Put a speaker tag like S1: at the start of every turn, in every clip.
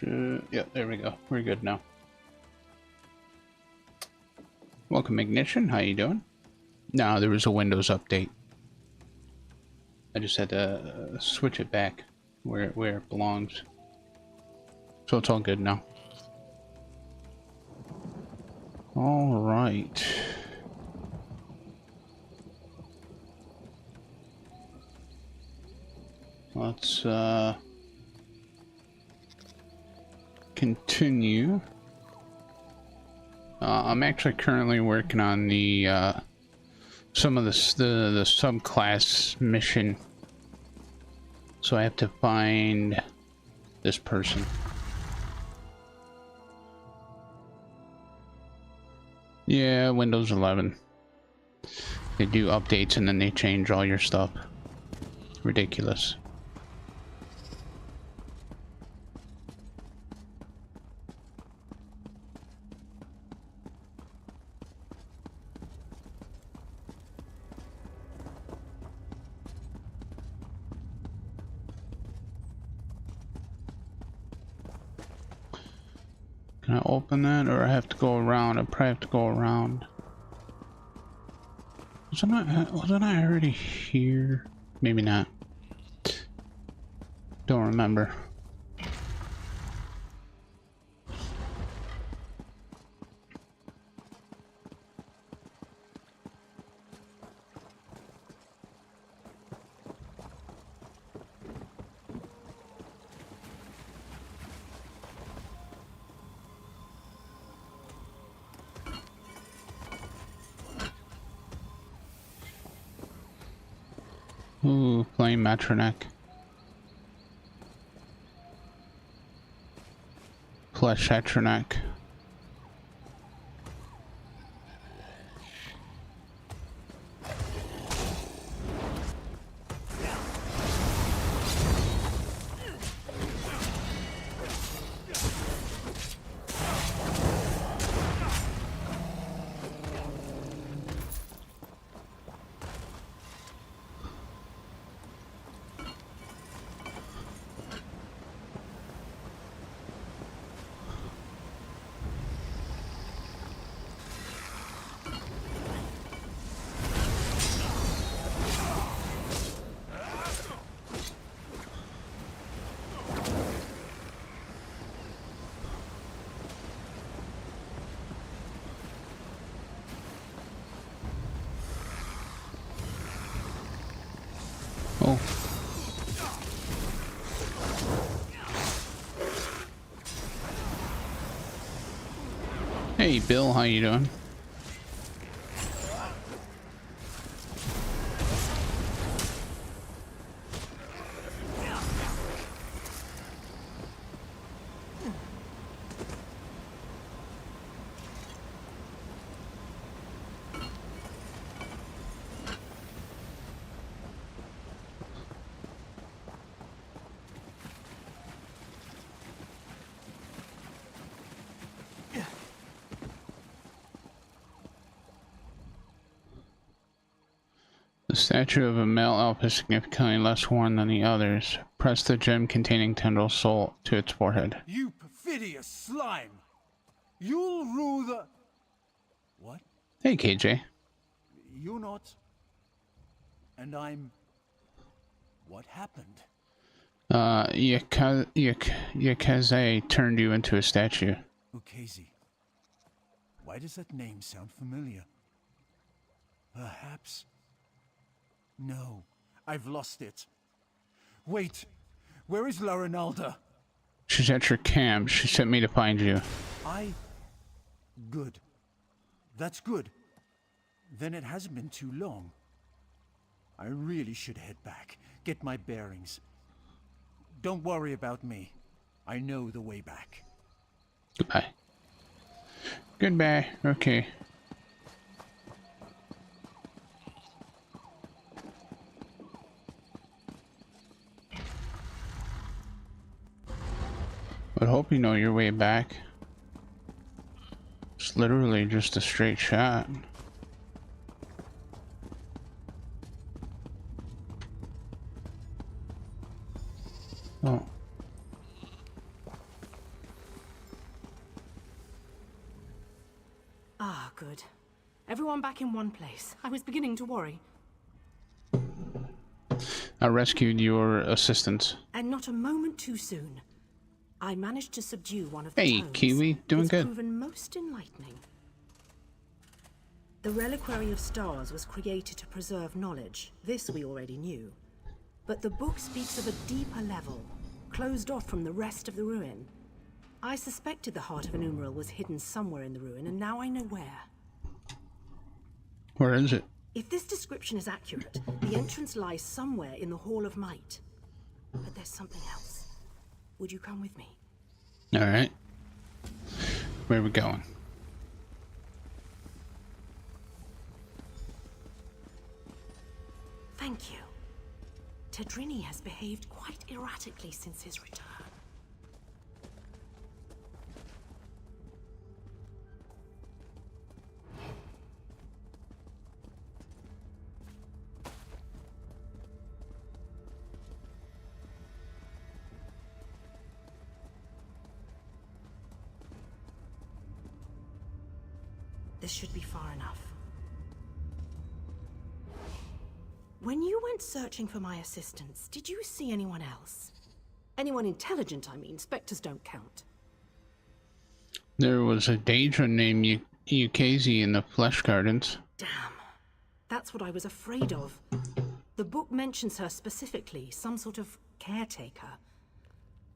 S1: Yeah, there we go. We're good now. Welcome, Ignition. How you doing? No, there was a Windows update. I just had to switch it back where it belongs. So it's all good now. All right. Let's continue. I'm actually currently working on the some of the subclass mission. So I have to find this person. Yeah, Windows 11. They do updates and then they change all your stuff. Ridiculous. Can I open that, or I have to go around? I probably have to go around. Wasn't I already here? Maybe not. Don't remember. Ooh, playing Metroneck. Pleshetroneck. Oh. Hey Bill, how you doing? The statue of a male elf is significantly less worn than the others. Press the gem containing Tendrils' soul to its forehead.
S2: You perfidious slime! You'll rule the... What?
S1: Hey KJ.
S2: You're not... And I'm... What happened?
S1: Yakaze turned you into a statue.
S2: Ukazi. Why does that name sound familiar? Perhaps... No, I've lost it. Wait, where is La Ronalda?
S1: She's at your camp. She sent me to find you.
S2: Good. That's good. Then it hasn't been too long. I really should head back, get my bearings. Don't worry about me. I know the way back.
S1: Goodbye. Goodbye. Okay. But hope you know your way back. It's literally just a straight shot. Oh.
S3: Everyone back in one place. I was beginning to worry.
S1: I rescued your assistant.
S3: And not a moment too soon. I managed to subdue one of the
S1: Hey,
S3: tomes.
S1: Kiwi, doing
S3: it's
S1: good.
S3: Proven most enlightening. The Reliquary of Stars was created to preserve knowledge. This we already knew. But the book speaks of a deeper level, closed off from the rest of the ruin. I suspected the Heart of Anumeral was hidden somewhere in the ruin, and now I know where.
S1: Where is it?
S3: If this description is accurate, the entrance lies somewhere in the Hall of Might. But there's something else. Would you come with me?
S1: Alright. Where are we going?
S3: Thank you. Tedrini has behaved quite erratically since his return. This should be far enough. When you went searching for my assistants, did you see anyone else? Anyone intelligent, I mean. Spectres don't count.
S1: There was a Daedra named Yukazi in the Flesh Gardens.
S3: Damn. That's what I was afraid of. The book mentions her specifically, some sort of caretaker.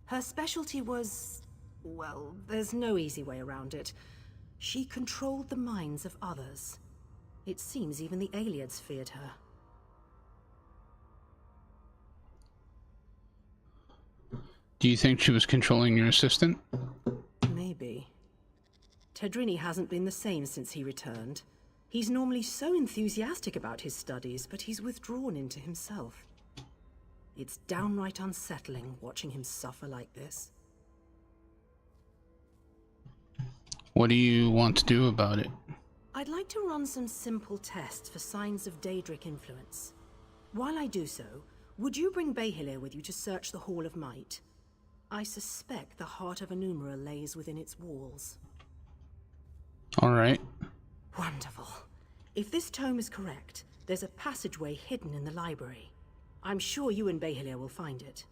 S3: Her specialty was... well, there's no easy way around it. She controlled the minds of others. It seems even the Ayleids feared her.
S1: Do you think she was controlling your assistant?
S3: Maybe. Tedrini hasn't been the same since he returned. He's normally so enthusiastic about his studies, but he's withdrawn into himself. It's downright unsettling watching him suffer like this.
S1: What do you want to do about it?
S3: I'd like to run some simple tests for signs of Daedric influence. While I do so, would you bring Behilir with you to search the Hall of Might? I suspect the Heart of Anumeral lays within its walls.
S1: Alright.
S3: Wonderful. If this tome is correct, there's a passageway hidden in the library. I'm sure you and Behilir will find it.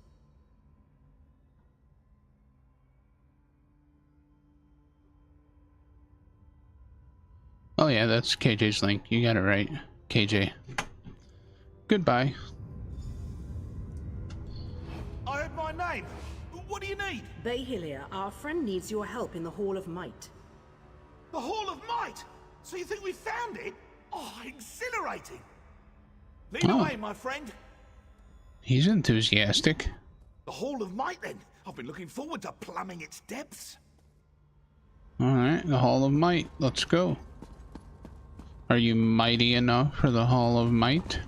S1: Oh yeah, that's KJ's link. You got it right. KJ. Goodbye.
S4: I heard my name. What do you need?
S3: Behilir, our friend needs your help in the Hall of Might.
S4: The Hall of Might! So you think we found it? Oh, exhilarating! Lead away, my friend.
S1: He's enthusiastic.
S4: The Hall of Might, then. I've been looking forward to plumbing its depths.
S1: Alright, the Hall of Might. Let's go. Are you mighty enough for the Hall of Might?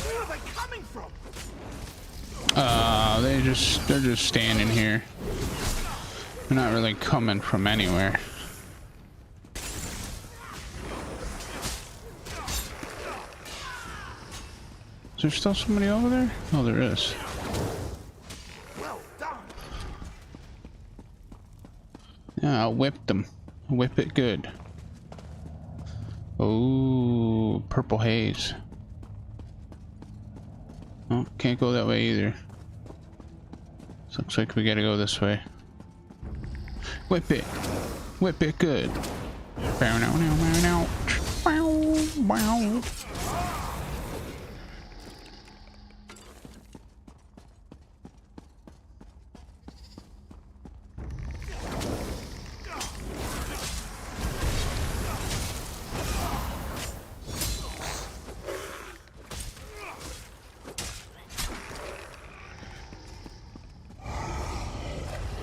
S4: Where are they coming from?
S1: They're just standing here. They're not really coming from anywhere. Is there still somebody over there? Oh, there is.
S4: Well done.
S1: Yeah, I whipped them. Whip it good. Oh, purple haze. Oh, can't go that way either. Looks like we gotta go this way. Whip it. Whip it good. Bow now, now, now, now. Bow, bow.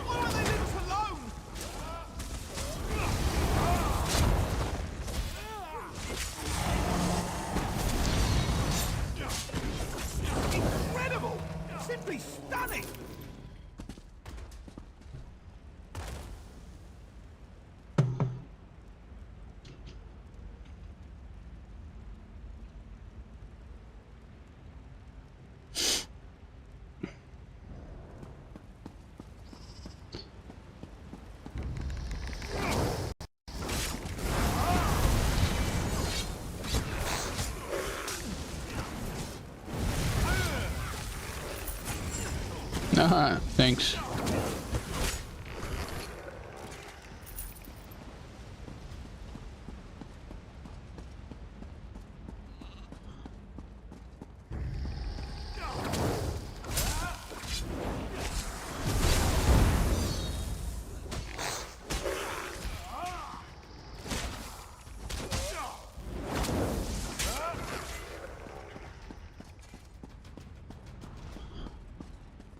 S4: Why won't they leave us alone? Incredible! Simply stunning!
S1: Thanks.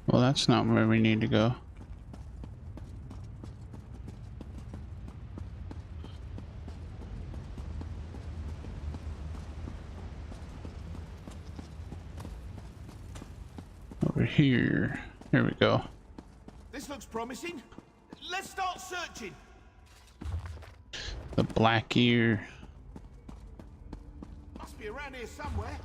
S1: Well, that's not where we need to go. Over here. Here we go.
S4: This looks promising. Let's start searching.
S1: The black ear.
S4: Must be around here somewhere.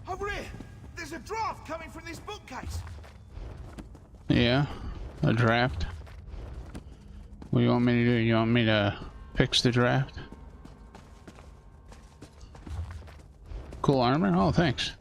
S4: Over here! There's a draft coming from this bookcase!
S1: Yeah, a draft. What do you want me to do? You want me to fix the draft? Cool armor? Oh, thanks.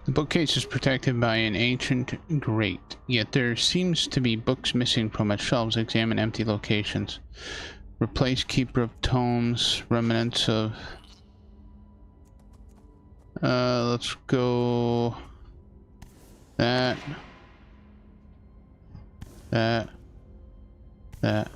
S1: The bookcase is protected by an ancient grate, yet there seems to be books missing from its shelves. Examine empty locations. Replace keeper of tomes, remnants of... let's go... That. That. That.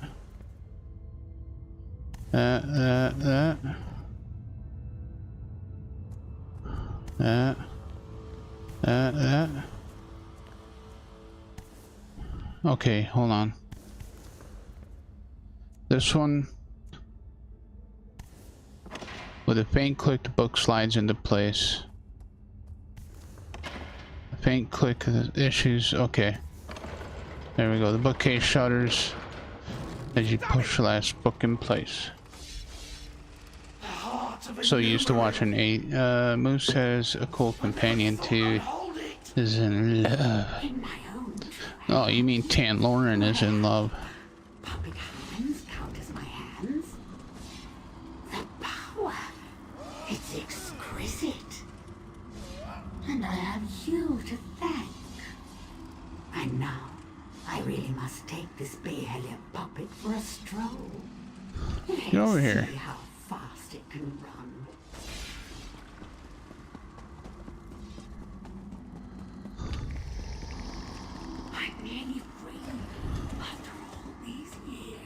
S1: Okay, hold on. This one, with a faint click, the book slides into place. A faint click, the issues. Okay, there we go. The bookcase shutters as you push the last book in place. So used to watching a Moose has a cool companion too. Is in love. Oh, you mean Tan Lauren is in love?
S5: Puppet hands count as my hands. The power, it's exquisite. And I have you to thank. And now, I really must take this Behelia puppet for a stroll.
S1: Get over here.
S5: See how fast it can run. I'm nearly free after all these years.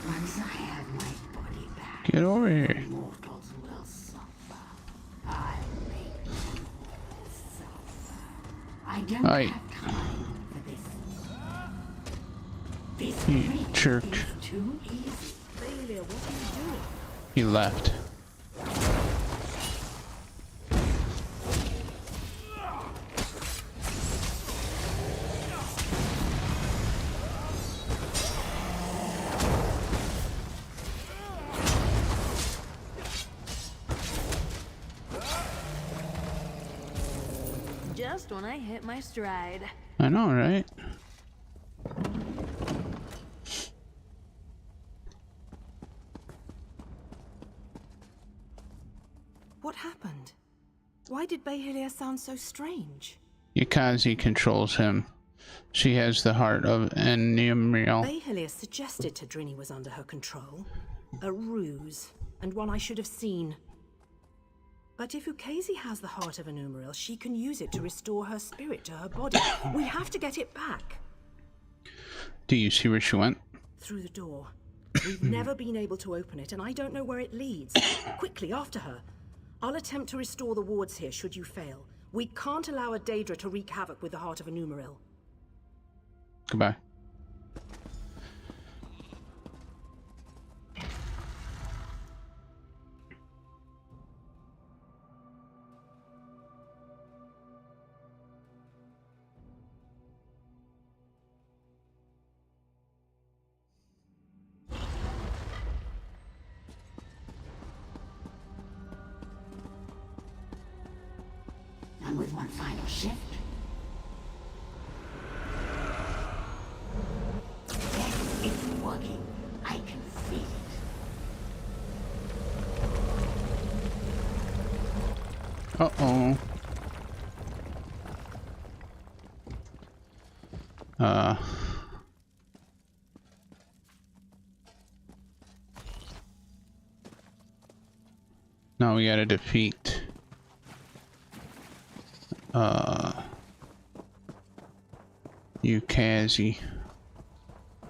S5: Once I have my body back,
S1: Get over here.
S5: mortals will suffer. I'll make them suffer. I don't
S1: Aye.
S5: have time for this. This
S1: You
S5: drink
S1: jerk.
S5: is too easy.
S3: Thalia, what are you doing?
S1: He left.
S6: Just when I hit my stride.
S1: I know, right?
S3: What happened? Why did Behelia sound so strange?
S1: Yakazi controls him. She has the heart of Enumriel.
S3: Behelia suggested Tadrini was under her control. A ruse, and one I should have seen. But if Ukazi has the heart of Enumriel, she can use it to restore her spirit to her body. We have to get it back.
S1: Do you see where she went?
S3: Through the door. We've never been able to open it, and I don't know where it leads. Quickly, after her. I'll attempt to restore the wards here, should you fail. We can't allow a Daedra to wreak havoc with the heart of Enumriel.
S1: Goodbye.
S5: with one final shift. Yes, it's working. I can feel it.
S1: Uh-oh. Now we gotta defeat Yukazi.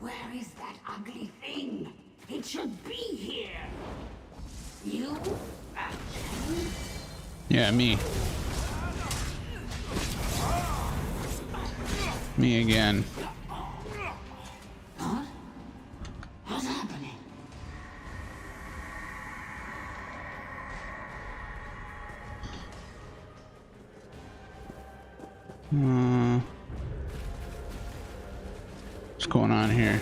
S5: Where is that ugly thing? It should be here. You? Again?
S1: Yeah, me. Me again.
S5: Huh? What's happening?
S1: What's going on here?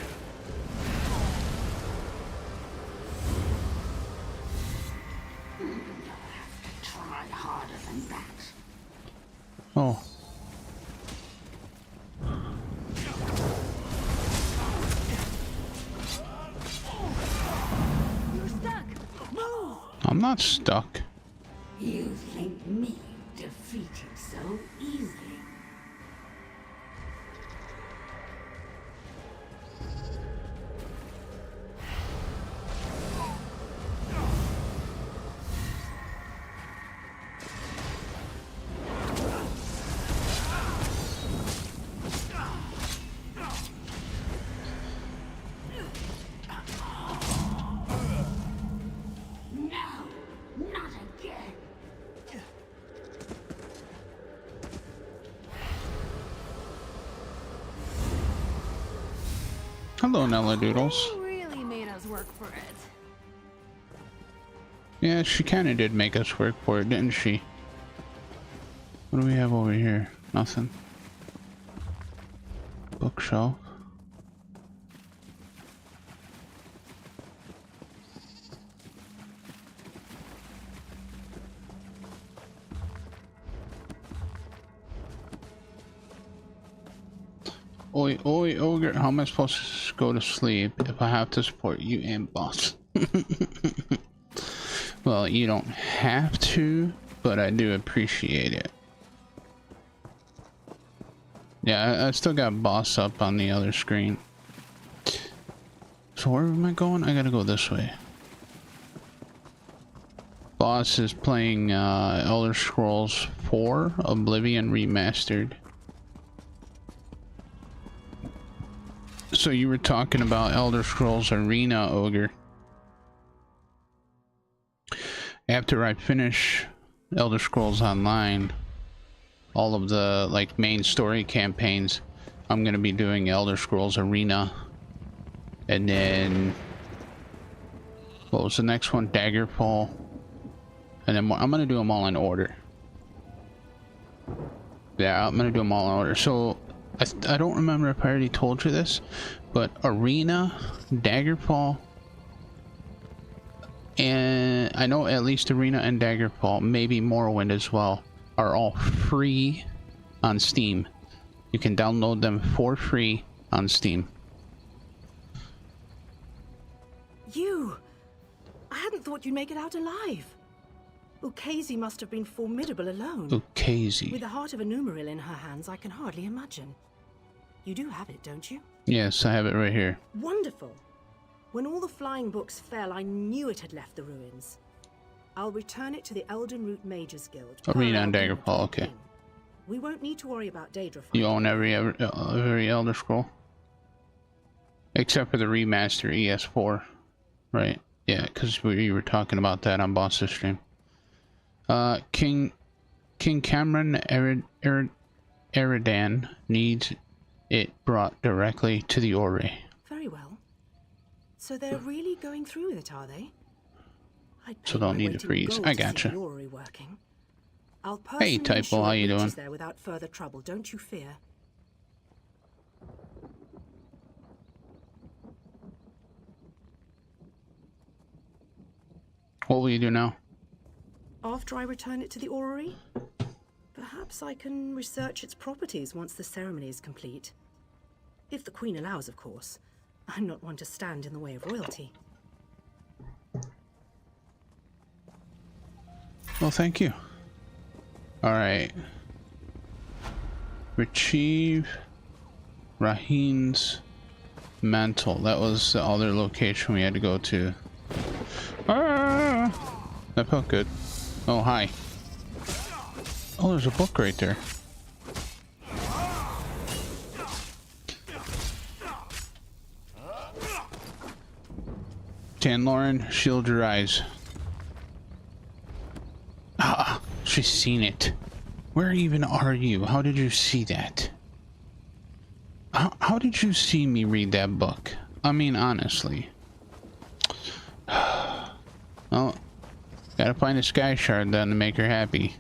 S5: Try harder than that.
S1: Oh.
S6: You're stuck. Move.
S1: I'm not stuck.
S5: You think me defeated so easily? No, not again.
S1: Hello, Nella Doodles.
S6: You really made us work for it.
S1: Yeah, she kind of did make us work for it, didn't she? What do we have over here? Nothing. Bookshelf. Oi, oi, ogre, how am I supposed to go to sleep if I have to support you and boss? Well, you don't have to, but I do appreciate it. Yeah, I still got boss up on the other screen. So where am I going? I gotta go this way. Boss is playing Elder Scrolls 4 Oblivion Remastered. So you were talking about Elder Scrolls Arena, Ogre. After I finish Elder Scrolls Online, all of the like main story campaigns, I'm gonna be doing Elder Scrolls Arena, and then what was the next one? Daggerfall, and then I'm gonna do them all in order. Yeah, I'm gonna do them all in order. So I don't remember if I already told you this, but Arena, Daggerfall, and I know at least Arena and Daggerfall, maybe Morrowind as well, are all free on Steam. You can download them for free on Steam.
S3: You! I hadn't thought you'd make it out alive. Ukezi must have been formidable alone. With
S1: Ukezi.
S3: the heart of a Numeril in her hands, I can hardly imagine. You do have it, don't you?
S1: Yes, I have it right here.
S3: Wonderful. When all the flying books fell, I knew it had left the ruins. I'll return it to the Elden Root Mages Guild.
S1: Arena and Daggerfall, okay.
S3: We won't need to worry about Daedra.
S1: You own every Elder Scroll? Except for the remaster ES4, right? Yeah, because we were talking about that on Boss's stream. King Cameron Eridan needs it brought directly to the Ore.
S3: Very well. So they're really going through with it, are they?
S1: So don't need to freeze. I gotcha.
S3: I'll
S1: Hey, Typo, how you doing?
S3: There without further trouble, don't you fear.
S1: What will you do now?
S3: After I return it to the orrery? Perhaps Perhaps I can research its properties once the ceremony is complete. If the Queen allows, of course. I'm not one to stand in the way of royalty.
S1: Well, thank you. Alright. Retrieve Rahin's mantle. That was the other location we had to go to. Ah! That felt good. Oh, hi. Oh, there's a book right there. Tanloran, shield your eyes. Ah, she's seen it. Where even are you? How did you see that? How did you see me read that book? I mean, honestly. Oh, gotta find a sky shard then to make her happy.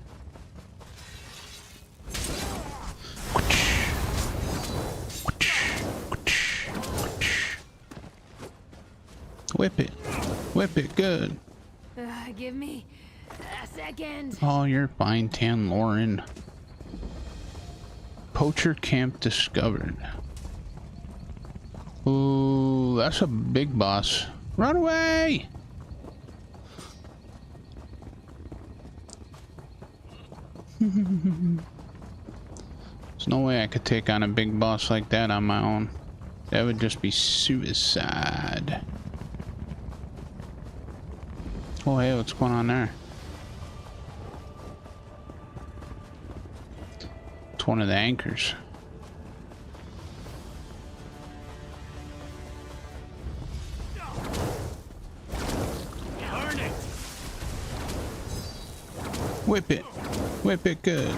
S1: Whip it. Whip it good.
S6: Give me a second.
S1: Oh, you're fine, Tanloran. Poacher camp discovered. Ooh, that's a big boss. Run away! There's no way I could take on a big boss like that on my own. That would just be suicide. Oh, hey, what's going on there? It's one of the anchors. Whip it. Whip it good.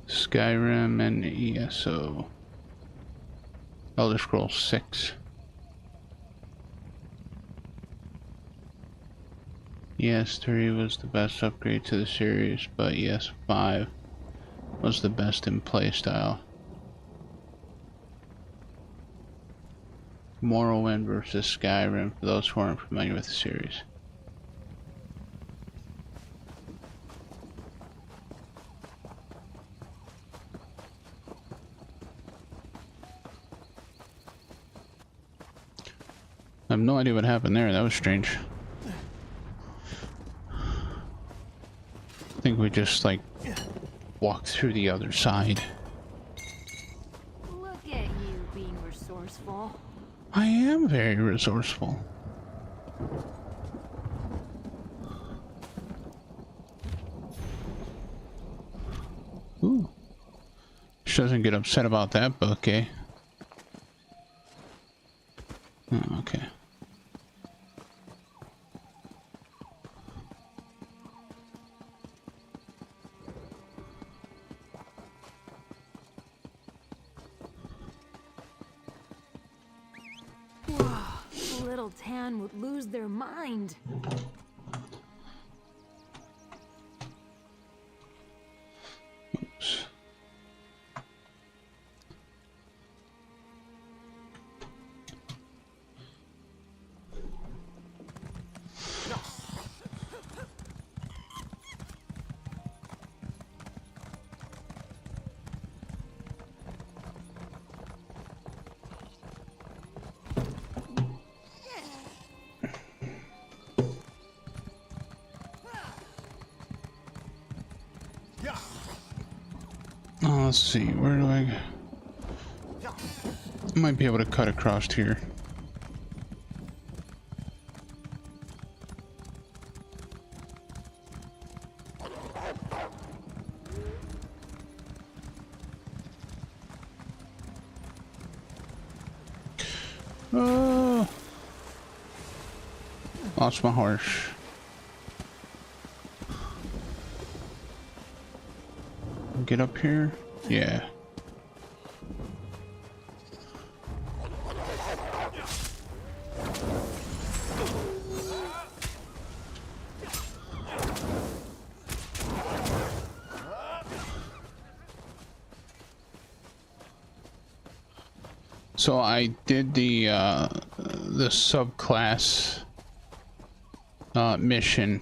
S1: Skyrim and ESO. Elder Scrolls 6. Yes, 3 was the best upgrade to the series, but yes, 5 was the best in playstyle. Morrowind versus Skyrim, for those who aren't familiar with the series. I have no idea what happened there. That was strange. I think we just like walked through the other side.
S6: Look at you being resourceful.
S1: I am very resourceful. Ooh. She doesn't get upset about that book, eh? Oh, okay.
S6: Little Tan would lose their mind.
S1: Oops. Oh, let's see, where do I might be able to cut across here. Oh, lost my horse. Get up here? Yeah. So I did the subclass mission.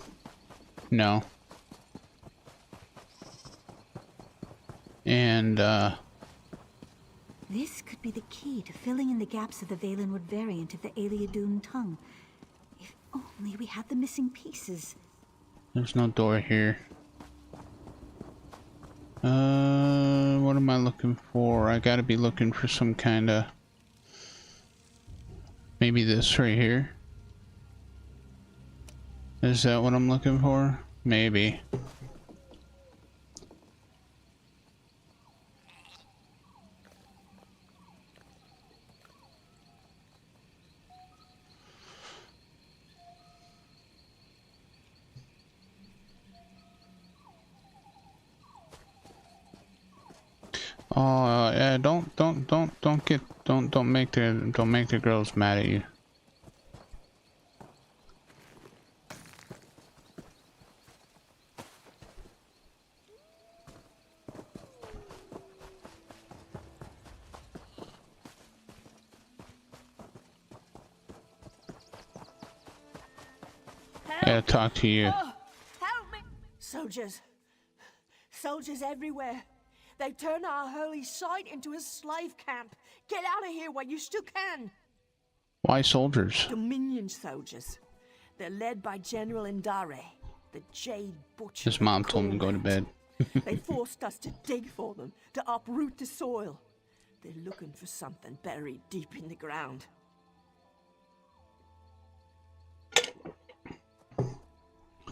S1: No. And
S5: This could be the key to filling in the gaps of the Valenwood variant of the Aliadun tongue. If only we had the missing pieces.
S1: there's no door here. What am I looking for? I gotta be looking for some kind of... Maybe this right here? Is that what I'm looking for? Maybe. Oh, yeah, don't make the girls mad at you. Yeah, talk to you.
S7: Help me! Soldiers. Soldiers everywhere. They've turned our holy site into a slave camp. Get out of here while you still can.
S1: Why soldiers?
S7: Dominion soldiers. They're led by General Indare, the Jade Butcher.
S1: His mom told him to go to bed.
S7: They forced us to dig for them, to uproot the soil. They're looking for something buried deep in the ground.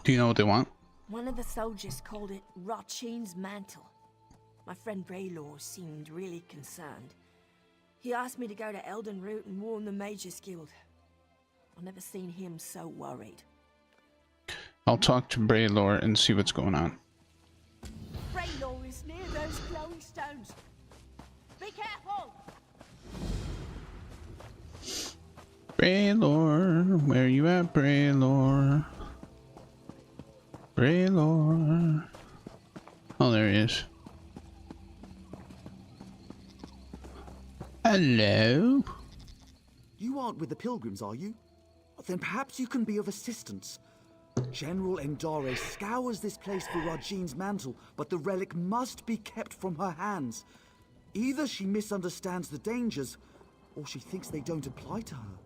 S1: Do you know what they want?
S7: One of the soldiers called it Rachin's mantle. My friend Braylor seemed really concerned. He asked me to go to Elden Root and warn the Mages Guild. I've never seen him so worried.
S1: I'll talk to Braylor and see what's going on.
S7: Braylor is near those glowing stones. Be careful!
S1: Braylor, where you at, Braylor? Braylor. Oh, there he is. Hello?
S8: You aren't with the pilgrims, are you? Then perhaps you can be of assistance. General Indare scours this place for Rajin's mantle, but the relic must be kept from her hands. Either she misunderstands the dangers, or she thinks they don't apply to her.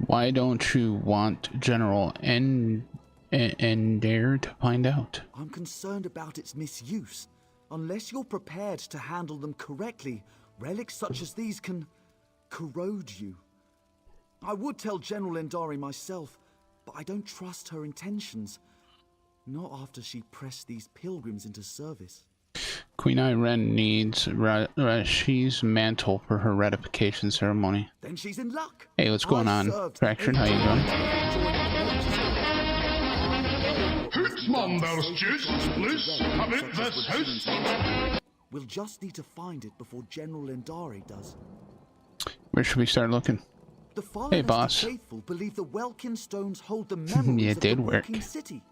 S1: Why don't you want General Indare to find out?
S8: I'm concerned about its misuse. Unless you're prepared to handle them correctly, relics such as these can corrode you. I would tell General Indare myself, but I don't trust her intentions. Not after she pressed these pilgrims into service.
S1: Queen Irene needs Rashi's mantle for her ratification ceremony.
S8: Then she's in luck.
S1: Hey, what's going on? Fraction, how you doing?
S9: Hoots juice, loose, have it this house.
S8: We'll just need to find it before General Indare does.
S1: Where should we start looking?
S8: The
S1: Hey, boss.
S8: faithful believe the Welkin stones hold the memories
S1: Yeah, it
S8: of
S1: did
S8: the
S1: work.
S8: walking city.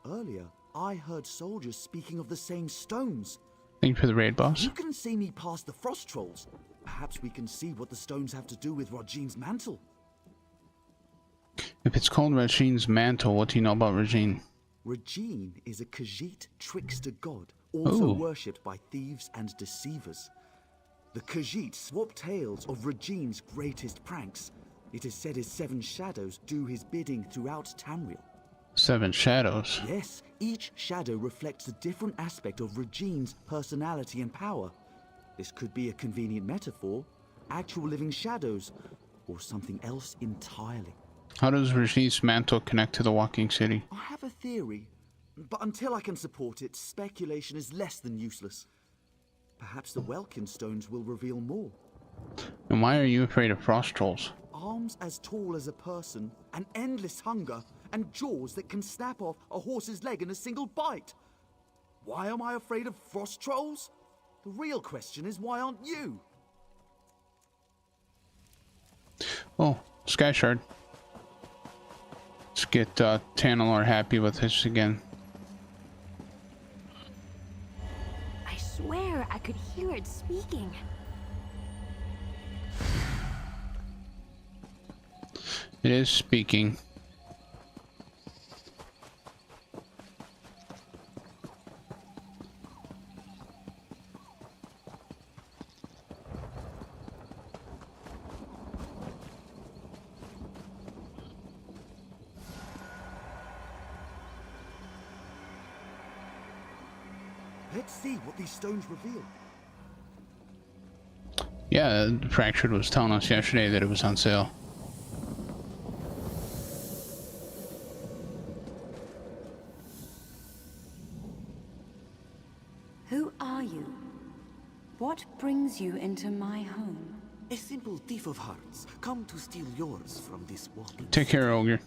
S8: Earlier, I heard soldiers speaking of the same stones.
S1: Thank you for the raid, boss.
S8: You can see me past the frost trolls. Perhaps we can see what the stones have to do with Rajin's mantle.
S1: If it's called Rashi's mantle, what do you know about Rajin?
S8: Rajin is a Khajiit trickster god, also
S1: Ooh.
S8: worshipped by thieves and deceivers. The Khajiit swap tales of Rajin's greatest pranks. It is said his 7 shadows do his bidding throughout Tamriel.
S1: 7 shadows.
S8: Yes, each shadow reflects a different aspect of Rajin's personality and power. This could be a convenient metaphor, actual living shadows, or something else entirely.
S1: How does Rashi's mantle connect to the walking city?
S8: I have a theory, but until I can support it, speculation is less than useless. Perhaps the Welkin stones will reveal more.
S1: And why are you afraid of frost trolls?
S8: Arms as tall as a person, an endless hunger, and jaws that can snap off a horse's leg in a single bite. Why am I afraid of frost trolls? The real question is, why aren't you?
S1: Oh, Sky Shard. Let's get Tanalor happy with this again.
S6: I swear I could hear it speaking.
S1: is speaking.
S8: Let's see what these stones reveal.
S1: Yeah, Fractured was telling us yesterday that it was on sale.
S10: Who are you? What brings you into my home?
S11: A simple thief of hearts, come to steal yours from this walking.
S1: Take care, Ogre.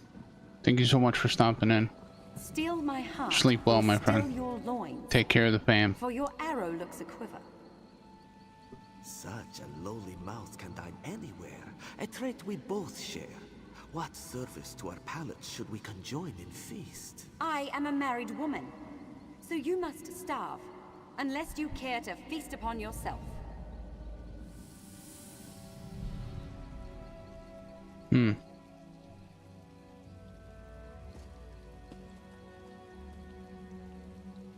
S1: Thank you so much for stopping in.
S10: Steal my heart.
S1: Sleep well, my friend.
S10: Steal your loins.
S1: Take care of the fam.
S10: For your arrow looks a quiver.
S11: Such a lowly mouth can dine anywhere, a trait we both share. What service to our palates should we conjoin in feast?
S10: I am a married woman, so you must starve, unless you care to feast upon yourself.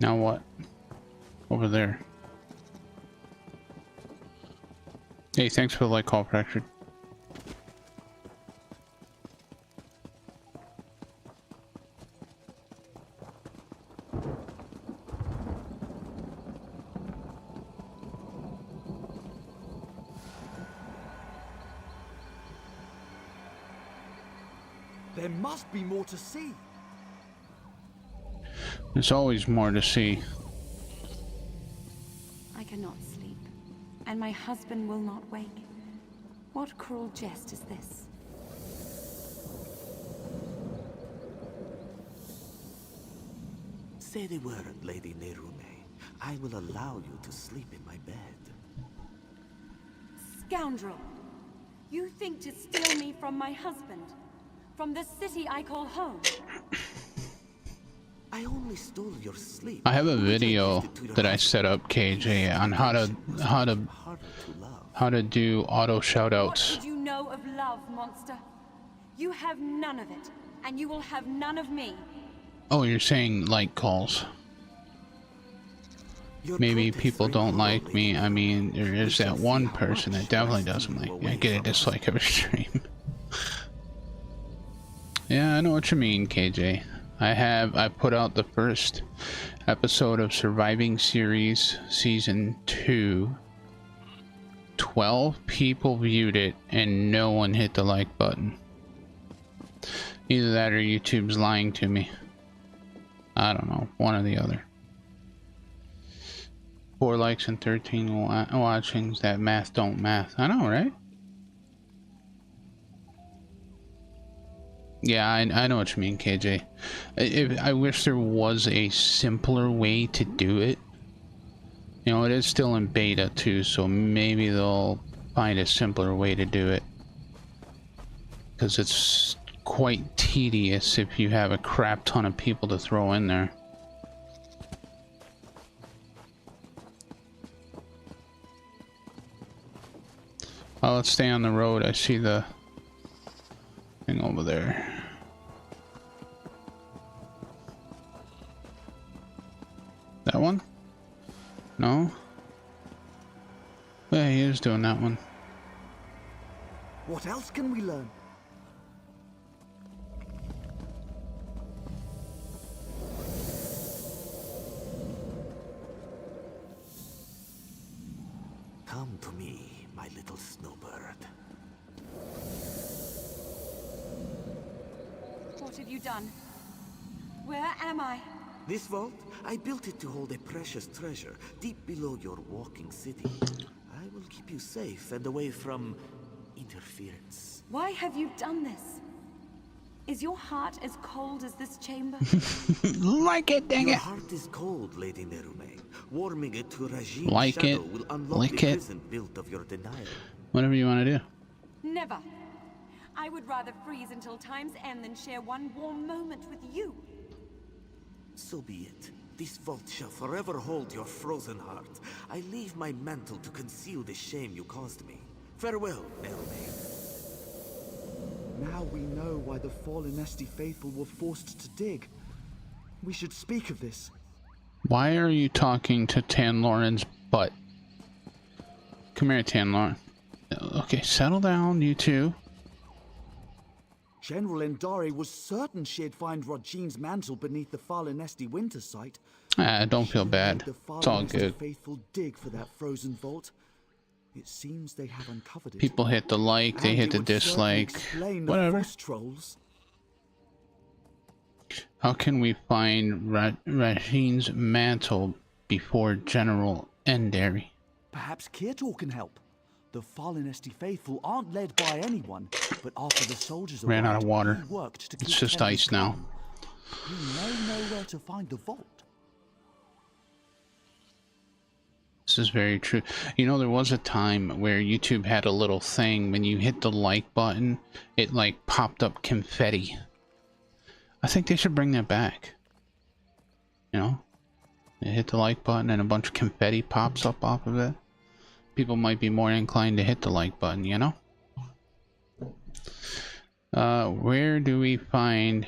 S1: Now what? Over there. Hey, thanks for the light call, Fractured.
S8: There must be more to see.
S1: There's always more to see.
S10: I cannot sleep, and my husband will not wake. What cruel jest is this?
S11: Say the word, Lady Nerume. I will allow you to sleep in my bed.
S10: Scoundrel! You think to steal me from my husband? From the city I call home?
S11: I only stole your sleep.
S1: I have a video that I set up, KJ, on how to do auto shoutouts.
S10: What did you know of love, monster? You have none of it, and you will have none of me.
S1: Oh, you're saying like calls. Maybe people don't like me. I mean, there is that one person that definitely doesn't like me. I get a dislike every stream. Yeah, I know what you mean, KJ. I put out the first episode of Surviving Series Season 2. 12 people viewed it and no one hit the like button. Either that or YouTube's lying to me. I don't know, one or the other. 4 likes and 13 watchings. That math don't math. I know, right? Yeah, I know what you mean, KJ. I wish there was a simpler way to do it. You know, it is still in beta too, so maybe they'll find a simpler way to do it. Because it's quite tedious if you have a crap ton of people to throw in there. Oh, let's stay on the road. I see the thing over there. That one? No? Yeah, he is doing that one.
S8: What else can we learn?
S11: Come to me, my little snowbird.
S10: What have you done? Where am I?
S11: This vault, I built it to hold a precious treasure deep below your walking city. I will keep you safe and away from interference.
S10: Why have you done this? Is your heart as cold as this chamber?
S1: Like it, dang
S11: Your
S1: it.
S11: heart is cold, Lady Nerume. Warming it to Rajim's
S1: Like
S11: shadow
S1: it.
S11: will unlock
S1: Like
S11: the
S1: it.
S11: prison built of your denial.
S1: Whatever you want to do.
S10: Never. I would rather freeze until time's end than share one warm moment with you.
S11: So be it. This vault shall forever hold your frozen heart. I leave my mantle to conceal the shame you caused me. Farewell, Nerume.
S8: Now we know why the fallen Esti faithful were forced to dig. We should speak of this.
S1: Why are you talking to Tanloran's butt? Come here, Tanloran. Okay, settle down, you two.
S8: General Endari was certain she'd find Rogene's mantle beneath the fallen Esti winter site.
S1: Don't feel bad. It's all good.
S8: Faithful dig for that frozen vault. It seems they have uncovered it.
S1: People hit the like, they hit the dislike. Whatever. How can we find Rogene's mantle before General Endari?
S8: Perhaps Kirtor can help. The fallen Esti faithful aren't led by anyone, but after the soldiers
S1: ran out of water. It's just ice now.
S8: You may know where to find the vault.
S1: This is very true. You know, there was a time where YouTube had a little thing when you hit the like button, it like popped up confetti. I think they should bring that back. You know, you hit the like button and a bunch of confetti pops up off of it. People might be more inclined to hit the like button, you know? Where do we find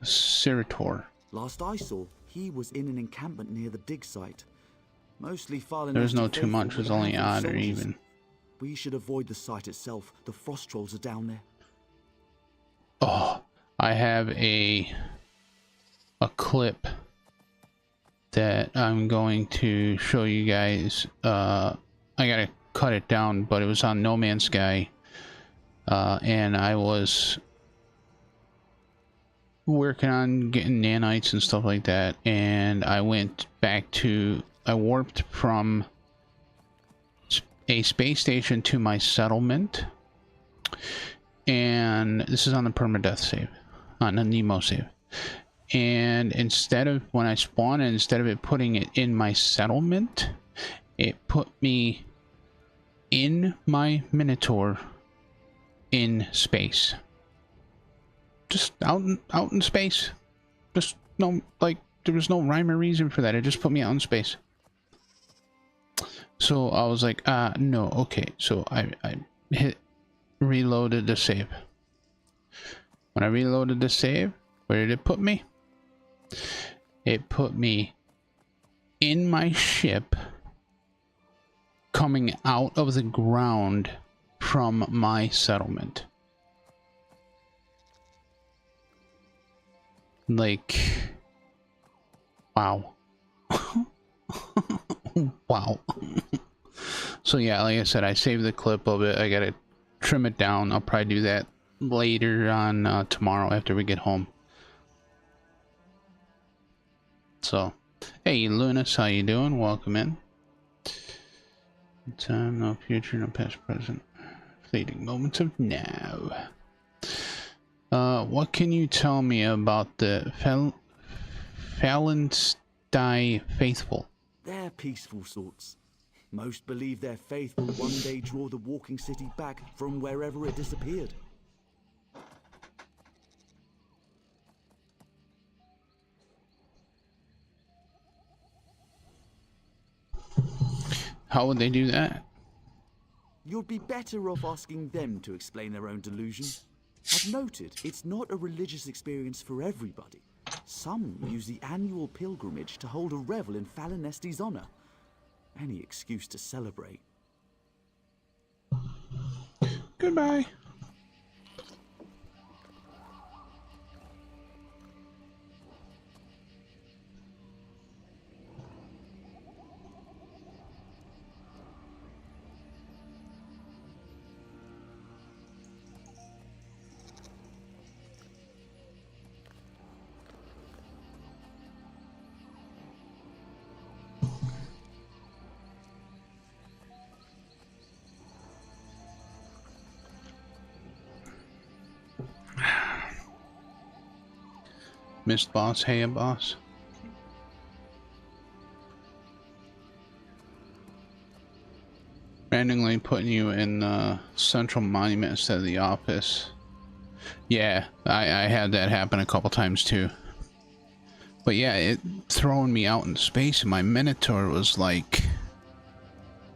S1: Sirator?
S8: Last I saw, he was in an encampment near the dig site. Mostly fallen.
S1: There's no too much, it's only odd or even.
S8: We should avoid the site itself. The frost trolls are down there.
S1: Oh, I have a clip that I'm going to show you guys. I gotta cut it down, but it was on No Man's Sky, and I was working on getting nanites and stuff like that, and I went back to, I warped from a space station to my settlement, and this is on the permadeath save, on the Nemo save. And instead of, when I spawned, instead of it putting it in my settlement, it put me in my Minotaur in space. Just out in space. Just no, like, there was no rhyme or reason for that. It just put me out in space. So I was like, no, okay. So I reloaded the save. When I reloaded the save, where did it put me? It put me in my ship coming out of the ground from my settlement. Like, wow. Wow. So yeah, like I said, I saved the clip of it. I gotta trim it down. I'll probably do that later on tomorrow after we get home. So, hey Lunas, how you doing? Welcome in. Time, no future, no past, present. Fleeting moments of now. What can you tell me about the Phalanstein faithful?
S8: They're peaceful sorts. Most believe their faith will one day draw the walking city back from wherever it disappeared.
S1: How would they do that?
S8: You'd be better off asking them to explain their own delusion. I've noted it's not a religious experience for everybody. Some use the annual pilgrimage to hold a revel in Falinesti's honor. Any excuse to celebrate.
S1: Goodbye. Missed boss, hey boss. Randomly putting you in the central monument instead of the office. Yeah, I had that happen a couple times too. But yeah, it throwing me out in space, and my Minotaur was like,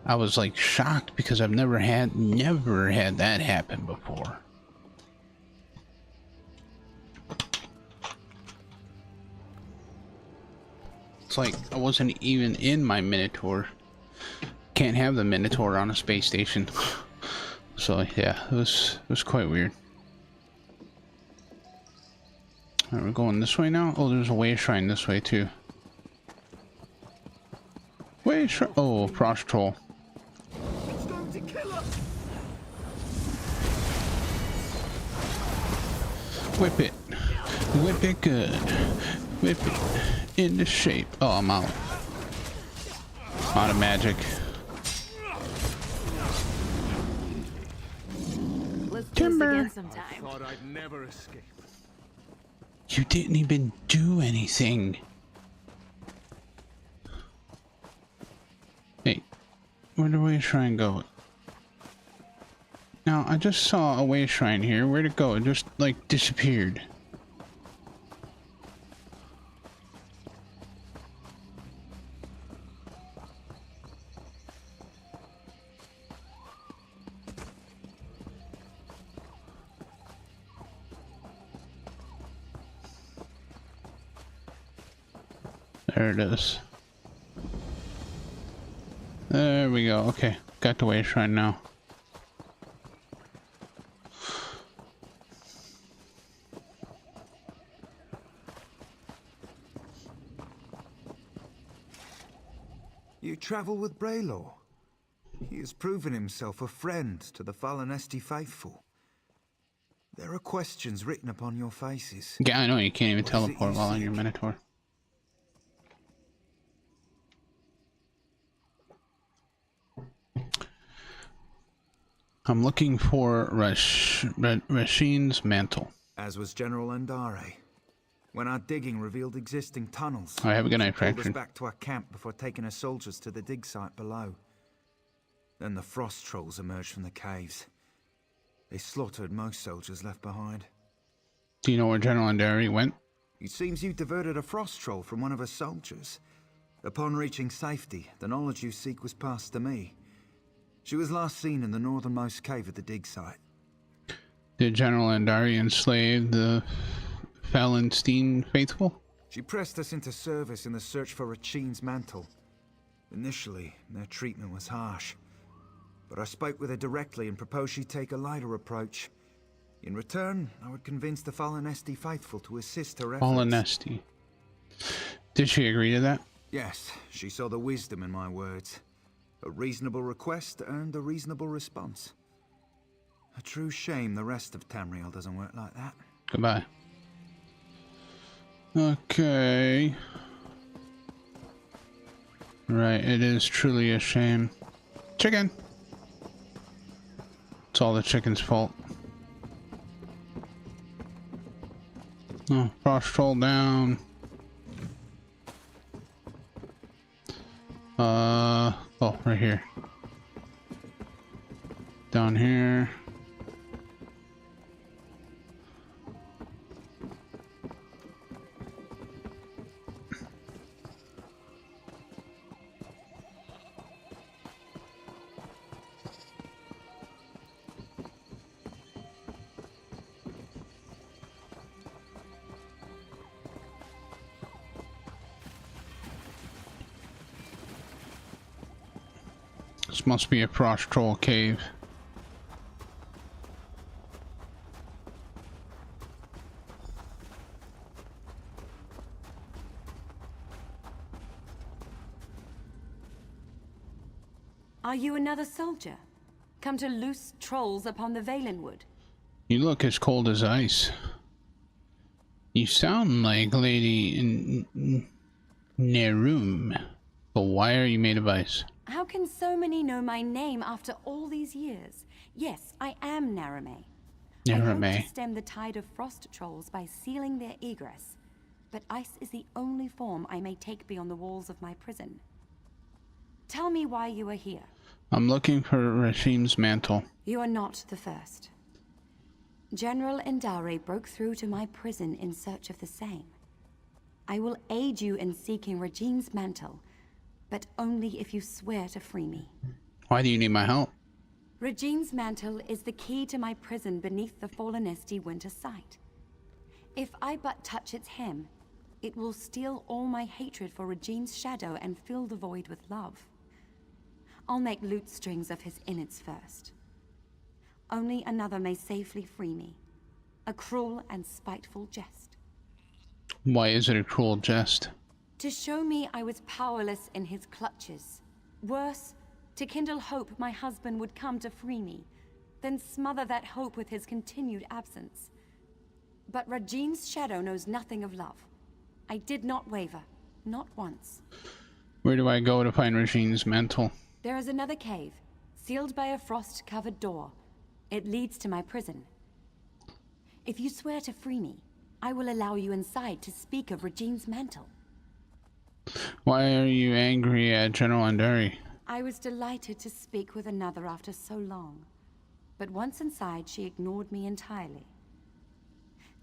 S1: I was like shocked because I've never had that happen before. It's like I wasn't even in my Minotaur. Can't have the Minotaur on a space station. So yeah, it was quite weird. Alright, we're going this way now? Oh, there's a way shrine this way too. Way shrine. Oh, Frost Troll.
S8: It's going to kill us.
S1: Whip it. Whip it good. Whip it into shape. Oh, I'm out. Out of magic.
S6: Let's do this
S1: Timber.
S6: again sometime.
S2: Thought I'd never escape.
S1: You didn't even do anything. Hey, where did the way shrine go? Now, I just saw a way shrine here. Where'd it go? It just, like, disappeared. There it is. There we go. Okay, got the way shrine now.
S8: You travel with Braylor. He has proven himself a friend to the Falinesti faithful. There are questions written upon your faces.
S1: Yeah, I know you can't even
S8: What is it
S1: teleport
S8: you
S1: while on
S8: seek?
S1: your Minotaur. I'm looking for Rashin's mantle.
S8: As was General Andare. When our digging revealed existing tunnels,
S1: I have a good night,
S8: pulled us
S1: Fraction.
S8: back to our camp before taking our soldiers to the dig site below. Then the frost trolls emerged from the caves. They slaughtered most soldiers left behind.
S1: Do you know where General Andari went?
S8: It seems you diverted a frost troll from one of her soldiers. Upon reaching safety, the knowledge you seek was passed to me. She was last seen in the northernmost cave at the dig site.
S1: Did General Andari enslave the Falinstein faithful?
S8: She pressed us into service in the search for Rachin's mantle. Initially, their treatment was harsh. But I spoke with her directly and proposed she take a lighter approach. In return, I would convince the Falinesti faithful to assist her efforts.
S1: Falinesti. Did she agree to that?
S8: Yes, she saw the wisdom in my words. A reasonable request earned a reasonable response. A true shame the rest of Tamriel doesn't work like that.
S1: Goodbye. Okay. Right, it is truly a shame. Chicken! It's all the chicken's fault. Oh, frost troll down. Oh, right here. Down here. This must be a frost troll cave.
S10: Are you another soldier? Come to loose trolls upon the Valenwood?
S1: You look as cold as ice. You sound like Lady Nerum, but why are you made of ice?
S10: How can so many know my name after all these years? Yes, I am Narame. I hope
S1: Narame.
S10: to stem the tide of frost trolls by sealing their egress, but ice is the only form I may take beyond the walls of my prison. Tell me why you are here.
S1: I'm looking for Rashim's mantle.
S10: You are not the first. General Endare broke through to my prison in search of the same. I will aid you in seeking Regine's mantle, but only if you swear to free me.
S1: Why do you need my help?
S10: Regine's mantle is the key to my prison beneath the Falinesti winter site. If I but touch its hem, It will steal all my hatred for Regine's shadow and fill the void with love. I'll make lute strings of his innards first. Only another may safely free me. A cruel and spiteful jest.
S1: Why is it a cruel jest?
S10: To show me I was powerless in his clutches. Worse, to kindle hope my husband would come to free me, then smother that hope with his continued absence. But Regine's shadow knows nothing of love. I did not waver, not once.
S1: Where do I go to find Regine's mantle?
S10: There is another cave, sealed by a frost-covered door. It leads to my prison. If you swear to free me, I will allow you inside to speak of Regine's mantle.
S1: Why are you angry at General Andari?
S10: I was delighted to speak with another after so long. But once inside, she ignored me entirely.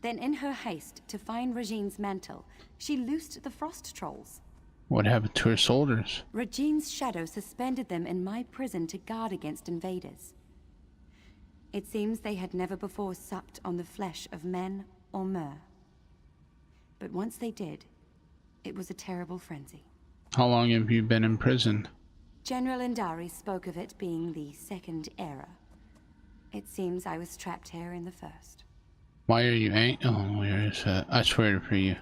S10: Then in her haste to find Regine's mantle, she loosed the frost trolls.
S1: What happened to her soldiers?
S10: Regine's shadow suspended them in my prison to guard against invaders. It seems they had never before supped on the flesh of men or mer. But once they did, it was a terrible frenzy.
S1: How long have you been in prison?
S10: General Indari spoke of it being the second era. It seems I was trapped here in the first.
S1: Why are you angry? Oh, where is that? I swear to free you.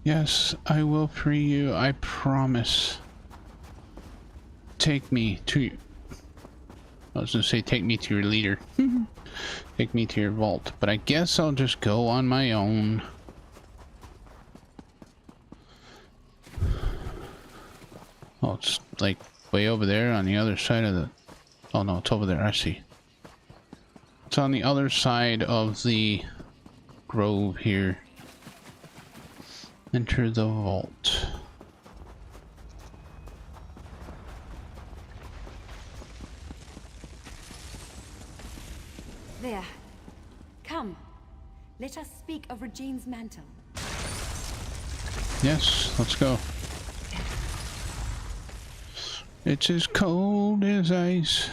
S1: Yes, I will free you, I promise. Take me to... I was gonna say take me to your leader. Take me to your vault, but I guess I'll just go on my own. Oh, it's like way over there on the other side of the... Oh no, it's over there, I see. It's on the other side of the grove here. Enter the vault.
S10: There. Come. Let us speak of Regine's mantle.
S1: Yes, let's go. It's as cold as ice.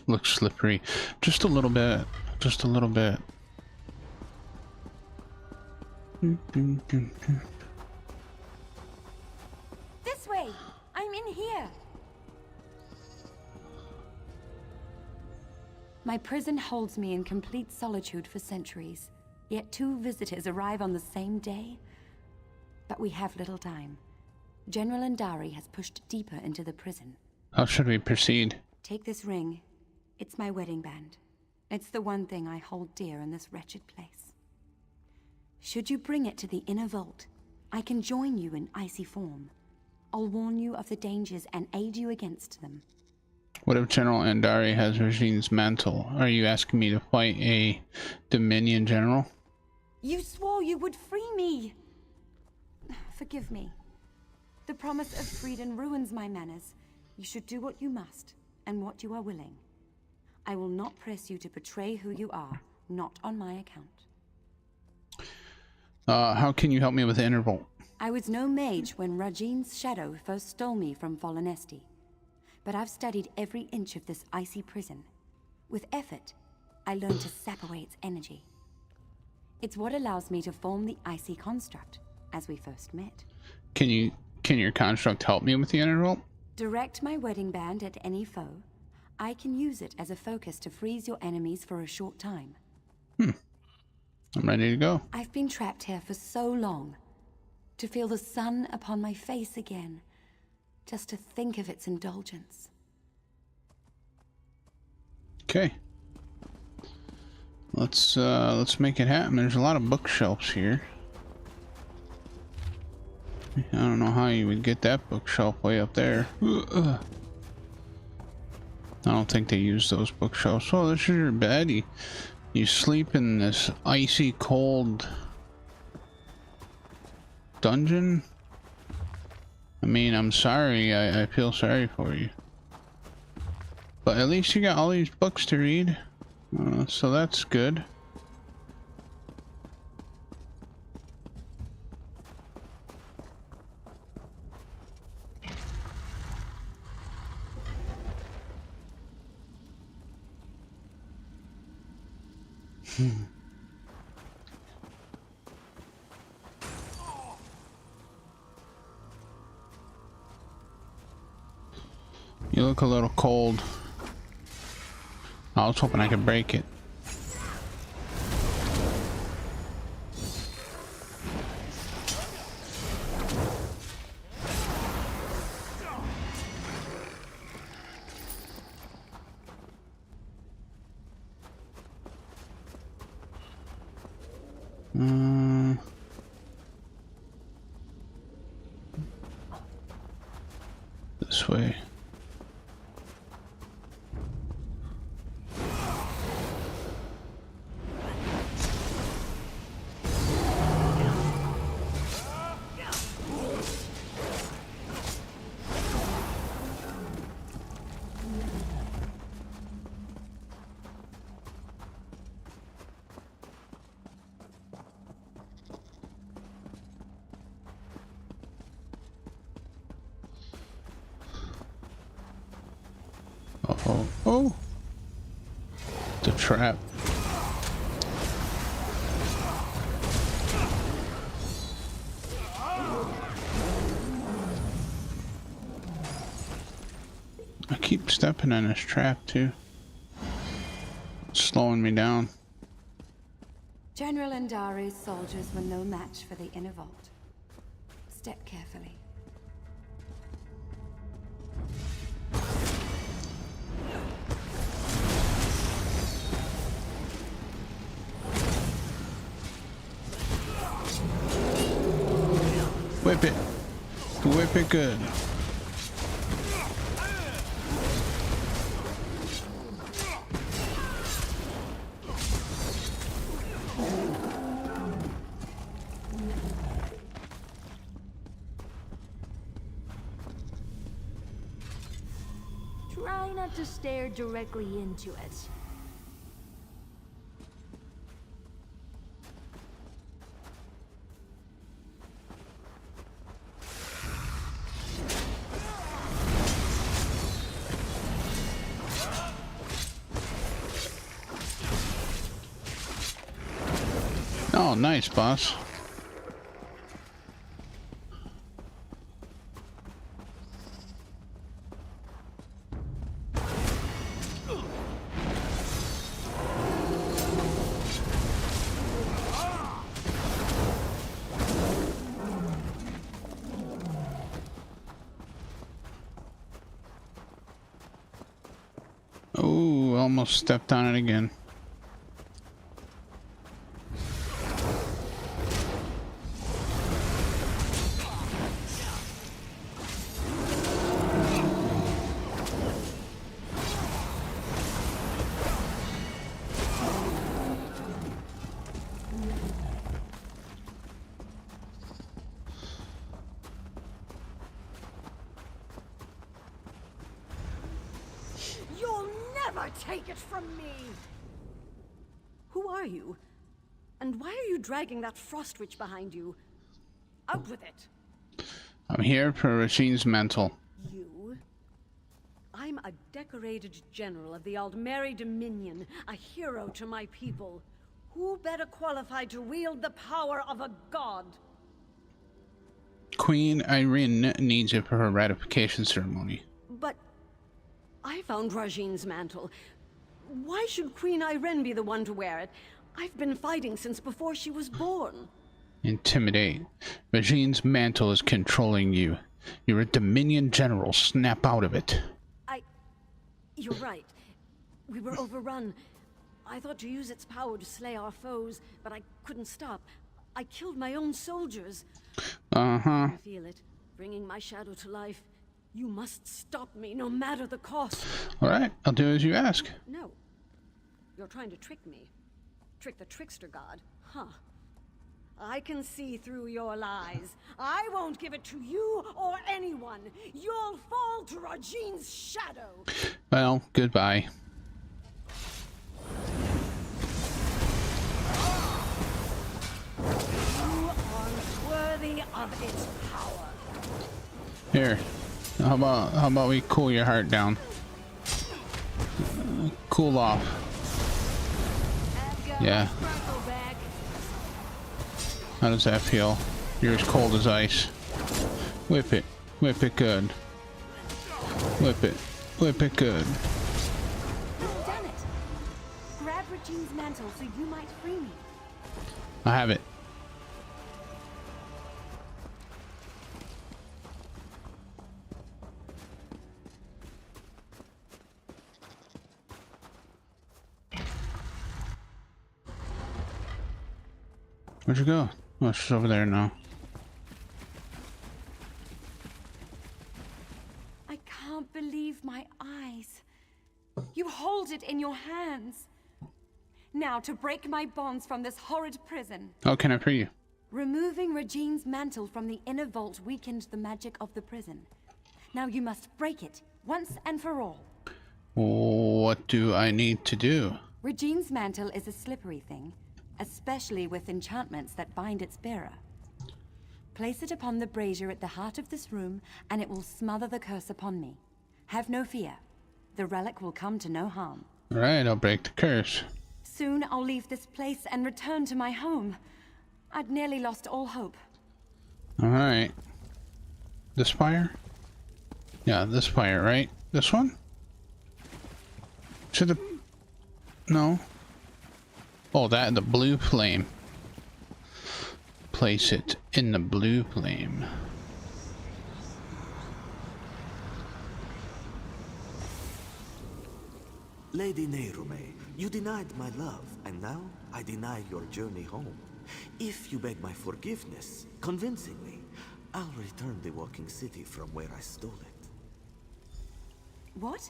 S1: Looks slippery. Just a little bit. Just a little bit.
S10: This way! I'm in here! My prison holds me in complete solitude for centuries. Yet 2 visitors arrive on the same day. But we have little time. General Indari has pushed deeper into the prison.
S1: How should we proceed?
S10: Take this ring. It's my wedding band. It's the one thing I hold dear in this wretched place. Should you bring it to the inner vault, I can join you in icy form. I'll warn you of the dangers and aid you against them.
S1: What if General Andari has Regine's mantle? Are you asking me to fight a Dominion general?
S10: You swore you would free me! Forgive me. The promise of freedom ruins my manners. You should do what you must, and what you are willing. I will not press you to betray who you are, not on my account.
S1: How can you help me with the inner vault?
S10: I was no mage when Regine's shadow first stole me from Volanesti. But I've studied every inch of this icy prison. With effort, I learned to sap away its energy. It's what allows me to form the icy construct, as we first met.
S1: Can your construct help me with the inner vault?
S10: Direct my wedding band at any foe. I can use it as a focus to freeze your enemies for a short time.
S1: I'm ready to go.
S10: I've been trapped here for so long. To feel the sun upon my face again. Just to think of its indulgence.
S1: Okay. Let's make it happen. There's a lot of bookshelves here. I don't know how you would get that bookshelf way up there. I don't think they use those bookshelves. Oh, this is your bed. You sleep in this icy cold dungeon? I mean, I'm sorry. I feel sorry for you. But at least you got all these books to read. So that's good. You look a little cold. I was hoping I could break it. This way. Oh, the trap. I keep stepping in this trap too. It's slowing me down.
S10: General Endari's soldiers were no match for the inner vault. Step carefully.
S1: Whip it. Whip it good.
S6: Try not to stare directly into it.
S1: Oh, nice, boss. Oh, almost stepped on it again.
S3: Take it from me! Who are you? And why are you dragging that frost witch behind you? Out with it!
S1: I'm here for Rajine's mantle.
S3: You? I'm a decorated general of the Aldmeri Dominion, a hero to my people. Who better qualified to wield the power of a god?
S1: Queen Irene needs it for her ratification ceremony.
S3: But I found Rajine's mantle. Why should Queen Irene be the one to wear it? I've been fighting since before she was born.
S1: Intimidate. Rajine's mantle is controlling you. You're a Dominion general. Snap out of it.
S3: You're right. We were overrun. I thought to use its power to slay our foes, but I couldn't stop. I killed my own soldiers.
S1: Uh-huh.
S3: I feel it, bringing my shadow to life. You must stop me, no matter the cost.
S1: All right, I'll do as you ask.
S3: No. You're trying to trick me. Trick the trickster god, huh? I can see through your lies. I won't give it to you or anyone. You'll fall to Rajine's shadow.
S1: Well, goodbye.
S3: You aren't worthy of its power.
S1: Here. How about we cool your heart down? Cool off.
S3: Edgar,
S1: Yeah. How does that feel? You're as cold as ice. Whip it. Whip it good. Whip it. Whip it good.
S10: You've done it. Grab Regine's mantle so you might free me.
S1: I have it. Where'd you go? Oh, she's over there now.
S10: I can't believe my eyes. You hold it in your hands. Now to break my bonds from this horrid prison.
S1: How can I free you?
S10: Removing Regine's mantle from the inner vault weakened the magic of the prison. Now you must break it, once and for all.
S1: What do I need to do?
S10: Regine's mantle is a slippery thing, especially with enchantments that bind its bearer. Place it upon the brazier at the heart of this room, and it will smother the curse upon me. Have no fear. The relic will come to no harm.
S1: Right, I'll break the curse.
S10: Soon I'll leave this place and return to my home. I'd nearly lost all hope.
S1: Alright. This fire? Yeah, this fire, right? This one? To the... No. Oh, that, the blue flame. Place it in the blue flame.
S11: Lady Nerume, you denied my love, and now I deny your journey home. If you beg my forgiveness, convincingly, I'll return the walking city from where I stole it.
S10: What?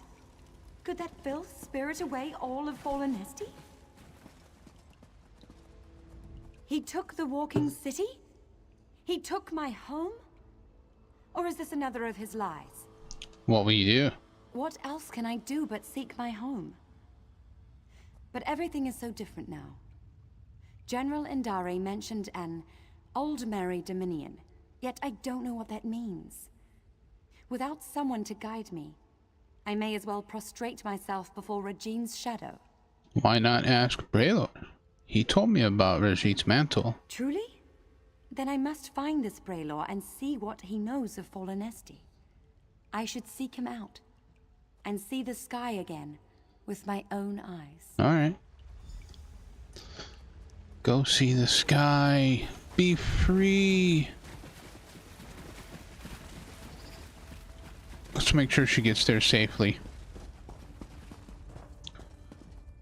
S10: Could that filth spirit away all of Fallenesti? He took the walking city? He took my home? Or is this another of his lies?
S1: What will you do?
S10: What else can I do but seek my home? But everything is so different now. General Indare mentioned an Aldmeri Dominion, yet I don't know what that means. Without someone to guide me, I may as well prostrate myself before Regine's shadow.
S1: Why not ask Braylor? He told me about Regine's mantle.
S10: Truly? Then I must find this Braylor and see what he knows of Fallenesti. I should seek him out and see the sky again with my own eyes.
S1: Alright. Go see the sky. Be free. Let's make sure she gets there safely.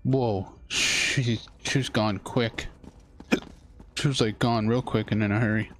S1: Whoa. She's gone quick. She was like gone real quick and in a hurry.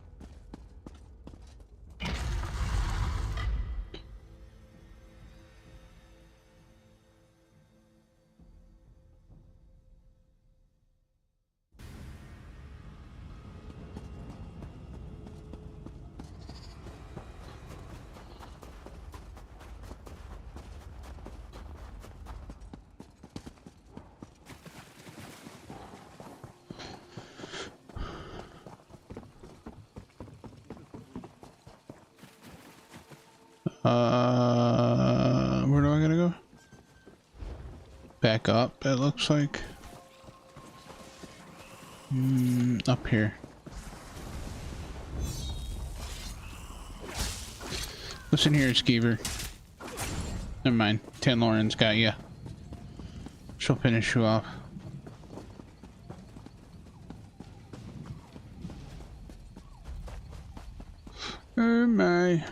S1: Where do I gotta go? Back up, it looks like. Up here. Listen here, Skeever. Never mind. Tanloran's got ya. She'll finish you off. Oh my.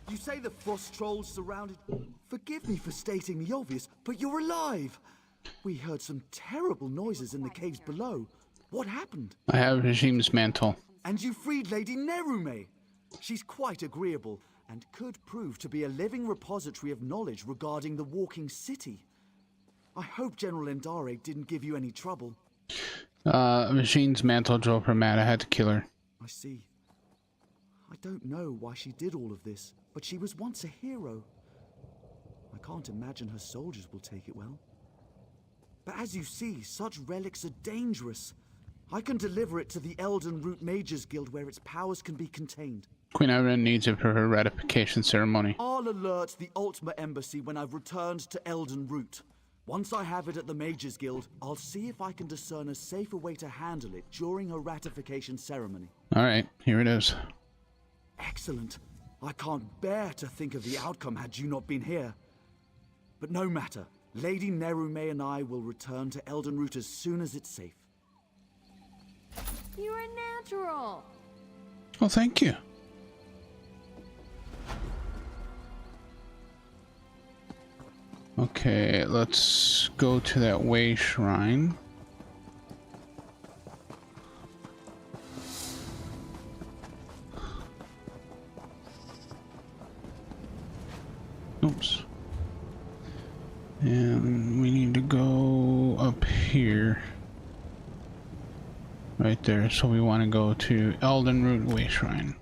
S8: You say the frost trolls surrounded... Forgive me for stating the obvious, but you're alive! We heard some terrible noises in the caves below. What happened?
S1: I have Regine's mantle.
S8: And you freed Lady Nerume! She's quite agreeable, and could prove to be a living repository of knowledge regarding the walking city. I hope General Endare didn't give you any trouble.
S1: Machine's mantle drove her mad. I had to kill her.
S8: I see. I don't know why she did all of this, but she was once a hero. I can't imagine her soldiers will take it well. But as you see, such relics are dangerous. I can deliver it to the Elden Root Mages Guild where its powers can be contained.
S1: Queen Irene needs it for her ratification ceremony.
S8: I'll alert the Ultima Embassy when I've returned to Elden Root. Once I have it at the Mages Guild, I'll see if I can discern a safer way to handle it during her ratification ceremony.
S1: Alright, here it is.
S8: Excellent. I can't bear to think of the outcome had you not been here. But no matter. Lady Nerume and I will return to Elden Root as soon as it's safe.
S6: You're a natural.
S1: Well, thank you. Okay, let's go to that way shrine. Oops. And we need to go up here. Right there. So we want to go to Elden Root Way Shrine.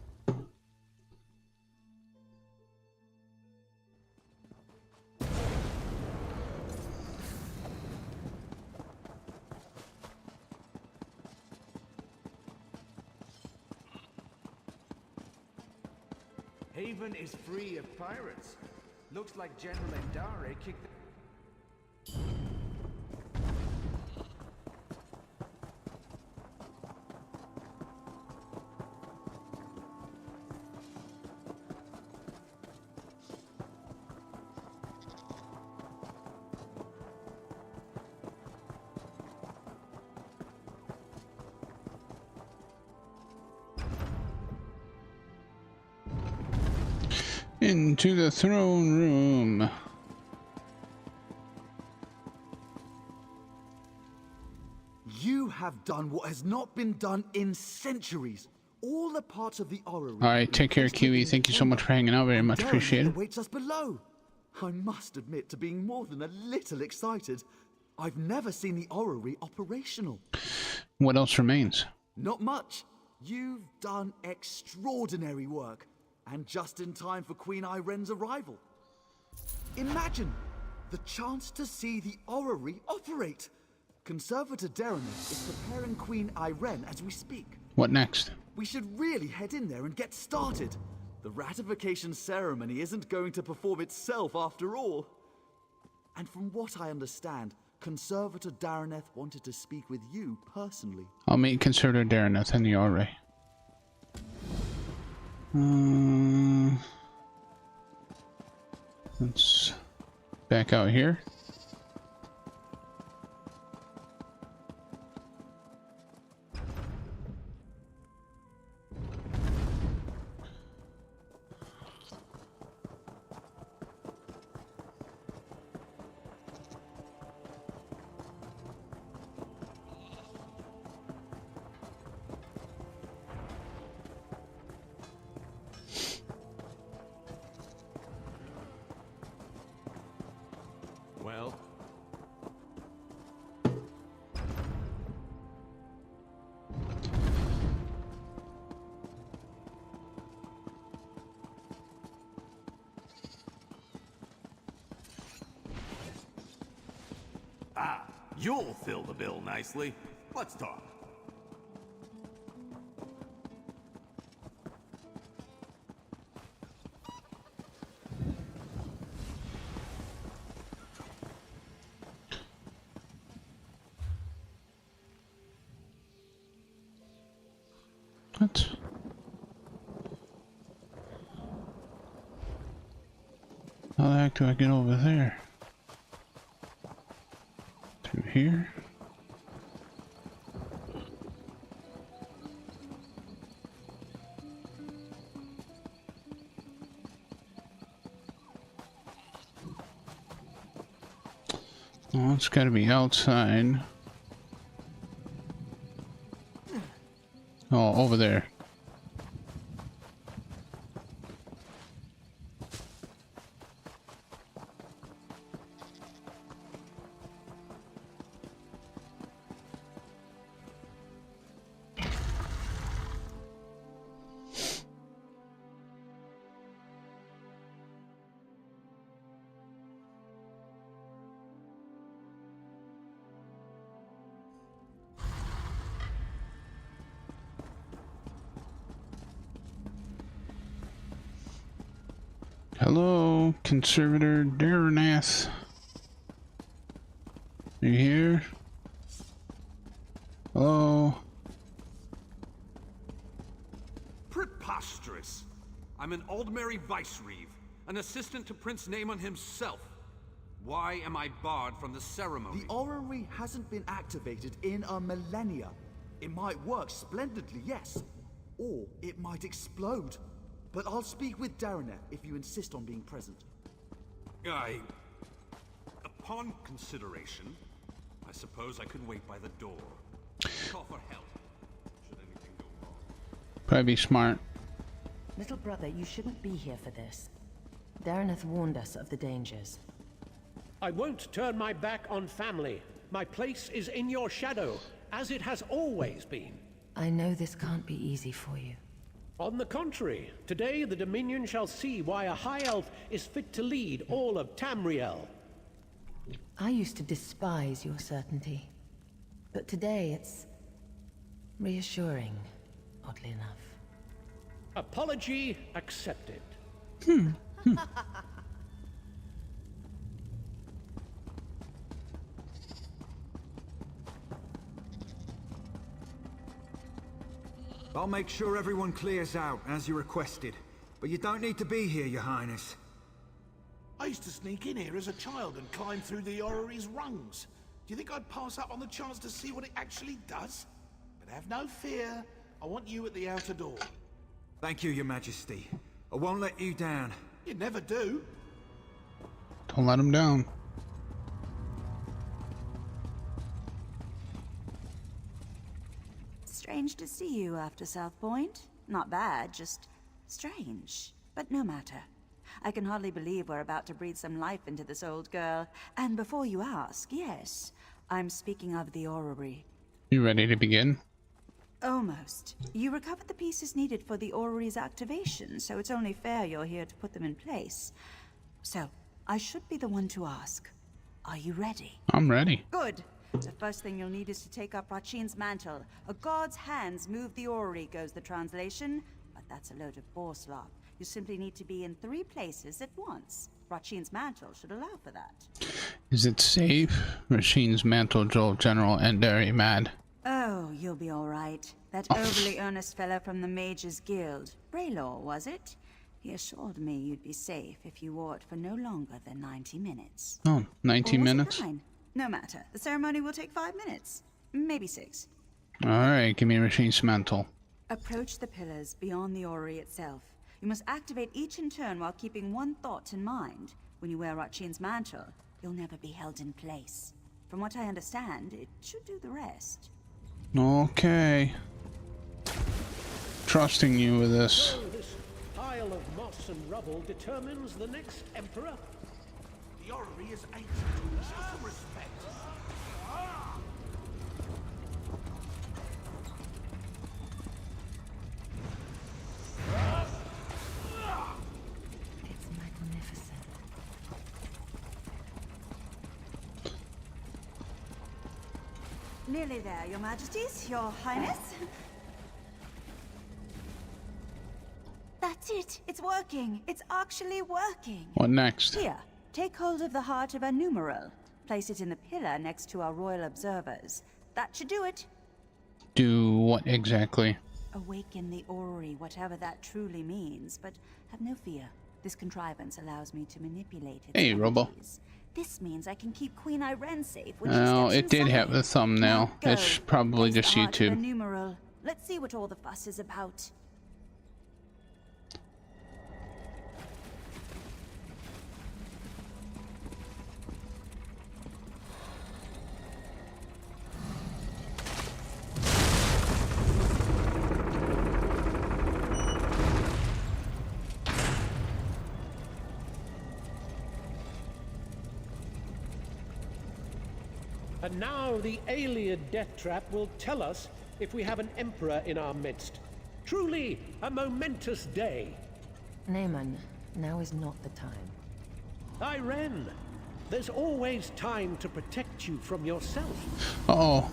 S4: Haven is free of pirates. Looks like General Endare kicked the...
S1: Into the throne room.
S8: You have done what has not been done in centuries. All the parts of the orrery.
S1: Alright, take care, Kiwi. Thank you so much for hanging out. Very much appreciated.
S8: Waits us below. I must admit to being more than a little excited. I've never seen the orrery operational.
S1: What else remains?
S8: Not much. You've done extraordinary work. And just in time for Queen Irene's arrival. Imagine the chance to see the orrery operate. Conservator Dareneth is preparing Queen Irene as we speak.
S1: What next?
S8: We should really head in there and get started. The ratification ceremony isn't going to perform itself after all. And from what I understand, Conservator Dareneth wanted to speak with you personally.
S1: I'll meet Conservator Dareneth in the orrery. Let's back out here.
S4: Well,
S11: You'll fill the bill nicely. Let's talk.
S1: What? How the heck do I get over there? Through here? Oh, it's gotta be outside. Oh, over there. Hello, Conservator Daranath. Are you here? Hello?
S12: Preposterous! I'm an Aldmeri Vicereeve, an assistant to Prince Naemon himself. Why am I barred from the ceremony?
S8: The orrery hasn't been activated in a millennia. It might work splendidly, yes. Or it might explode. But I'll speak with Daranath if you insist on being present.
S12: Upon consideration, I suppose I could wait by the door. Call for help, should anything go wrong.
S1: Probably be smart.
S13: Little brother, you shouldn't be here for this. Daranath warned us of the dangers.
S14: I won't turn my back on family. My place is in your shadow, as it has always been.
S13: I know this can't be easy for you.
S14: On the contrary, today the Dominion shall see why a High Elf is fit to lead all of Tamriel.
S13: I used to despise your certainty. But today it's reassuring, oddly enough.
S14: Apology accepted.
S15: I'll make sure everyone clears out, as you requested. But you don't need to be here, Your Highness.
S4: I used to sneak in here as a child and climb through the orrery's rungs. Do you think I'd pass up on the chance to see what it actually does? But have no fear. I want you at the outer door.
S15: Thank you, Your Majesty. I won't let you down.
S4: You never do.
S1: Don't let him down.
S5: Strange to see you after South Point. Not bad, just strange. But no matter. I can hardly believe we're about to breathe some life into this old girl. And before you ask, yes, I'm speaking of the orrery.
S1: You ready to begin?
S5: Almost. You recovered the pieces needed for the orrery's activation, so it's only fair you're here to put them in place. So, I should be the one to ask. Are you ready?
S1: I'm ready.
S5: Good. The first thing you'll need is to take up Rachin's mantle. A god's hands move the orrery, goes the translation. But that's a load of boar slop. You simply need to be in 3 places at once. Rachin's mantle should allow for that.
S1: Is it safe? Rachin's mantle drove General Endari mad.
S5: Oh, you'll be all right. That overly earnest fellow from the Mages Guild. Braylor, was it? He assured me you'd be safe if you wore it for no longer than 90 minutes.
S1: Oh, 90
S5: Or was it
S1: minutes?
S5: 9? No matter. The ceremony will take 5 minutes. Maybe 6.
S1: Alright, give me Rachin's mantle.
S5: Approach the pillars beyond the orrery itself. You must activate each in turn while keeping one thought in mind. When you wear Rachin's mantle, you'll never be held in place. From what I understand, it should do the rest.
S1: Okay. Trusting you with this.
S14: So this pile of moss and rubble determines the next emperor?
S4: The orrery is ancient. Show some respect.
S13: It's magnificent.
S5: Nearly there, Your Majesties, Your Highness. That's it. It's working. It's actually working.
S1: What next?
S5: Here, take hold of the heart of a numeral. Place it in the pillar next to our royal observers. That should do it.
S1: Do what exactly?
S5: Awaken the orrery, whatever that truly means. But have no fear. This contrivance allows me to manipulate its
S1: Hey, Robo.
S5: energies. This means I can keep Queen Irene safe when
S1: Well,
S5: she
S1: it
S5: steps
S1: did
S5: inside.
S1: have the thumbnail.
S5: Go.
S1: It's probably
S5: Place
S1: just
S5: the heart of a
S1: YouTube.
S5: numeral. Let's see what all the fuss is about.
S14: And now the Ayleid death trap will tell us if we have an emperor in our midst. Truly a momentous day.
S13: Naemon, now is not the time.
S14: Irene, there's always time to protect you from yourself.
S1: Uh-oh.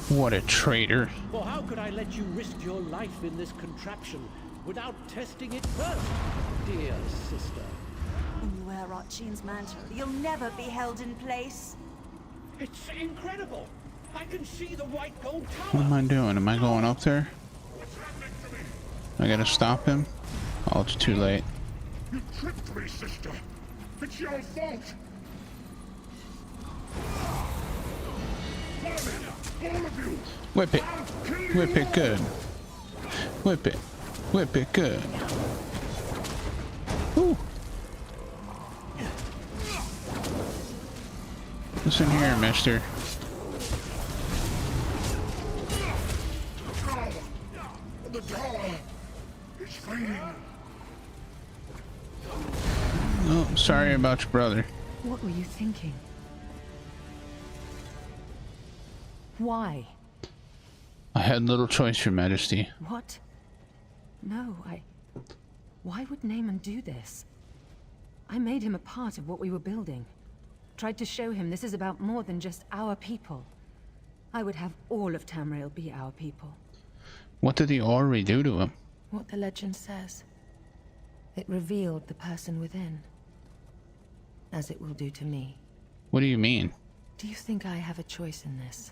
S1: What a traitor.
S14: For how could I let you risk your life in this contraption without testing it first, dear sister.
S7: When you wear Rotcheen's mantle, you'll never be held in place.
S14: It's incredible. I can see the white gold tower.
S1: What am I doing? Am I going up there? I gotta stop him? Oh, it's too late.
S9: You tricked me, sister. It's your fault. All of you.
S1: Whip it. Whip it good. Whip it. Whip it good. Woo. Listen here, mister.
S9: The tower is fading.
S1: Oh, sorry about your brother.
S13: What were you thinking? Why?
S1: I had little choice, Your Majesty.
S13: What? No, Why would Naaman do this? I made him a part of what we were building. Tried to show him this is about more than just our people. I would have all of Tamriel be our people.
S1: What did the Orrery do to him?
S13: What the legend says. It revealed the person within. As it will do to me.
S1: What do you mean?
S13: Do you think I have a choice in this?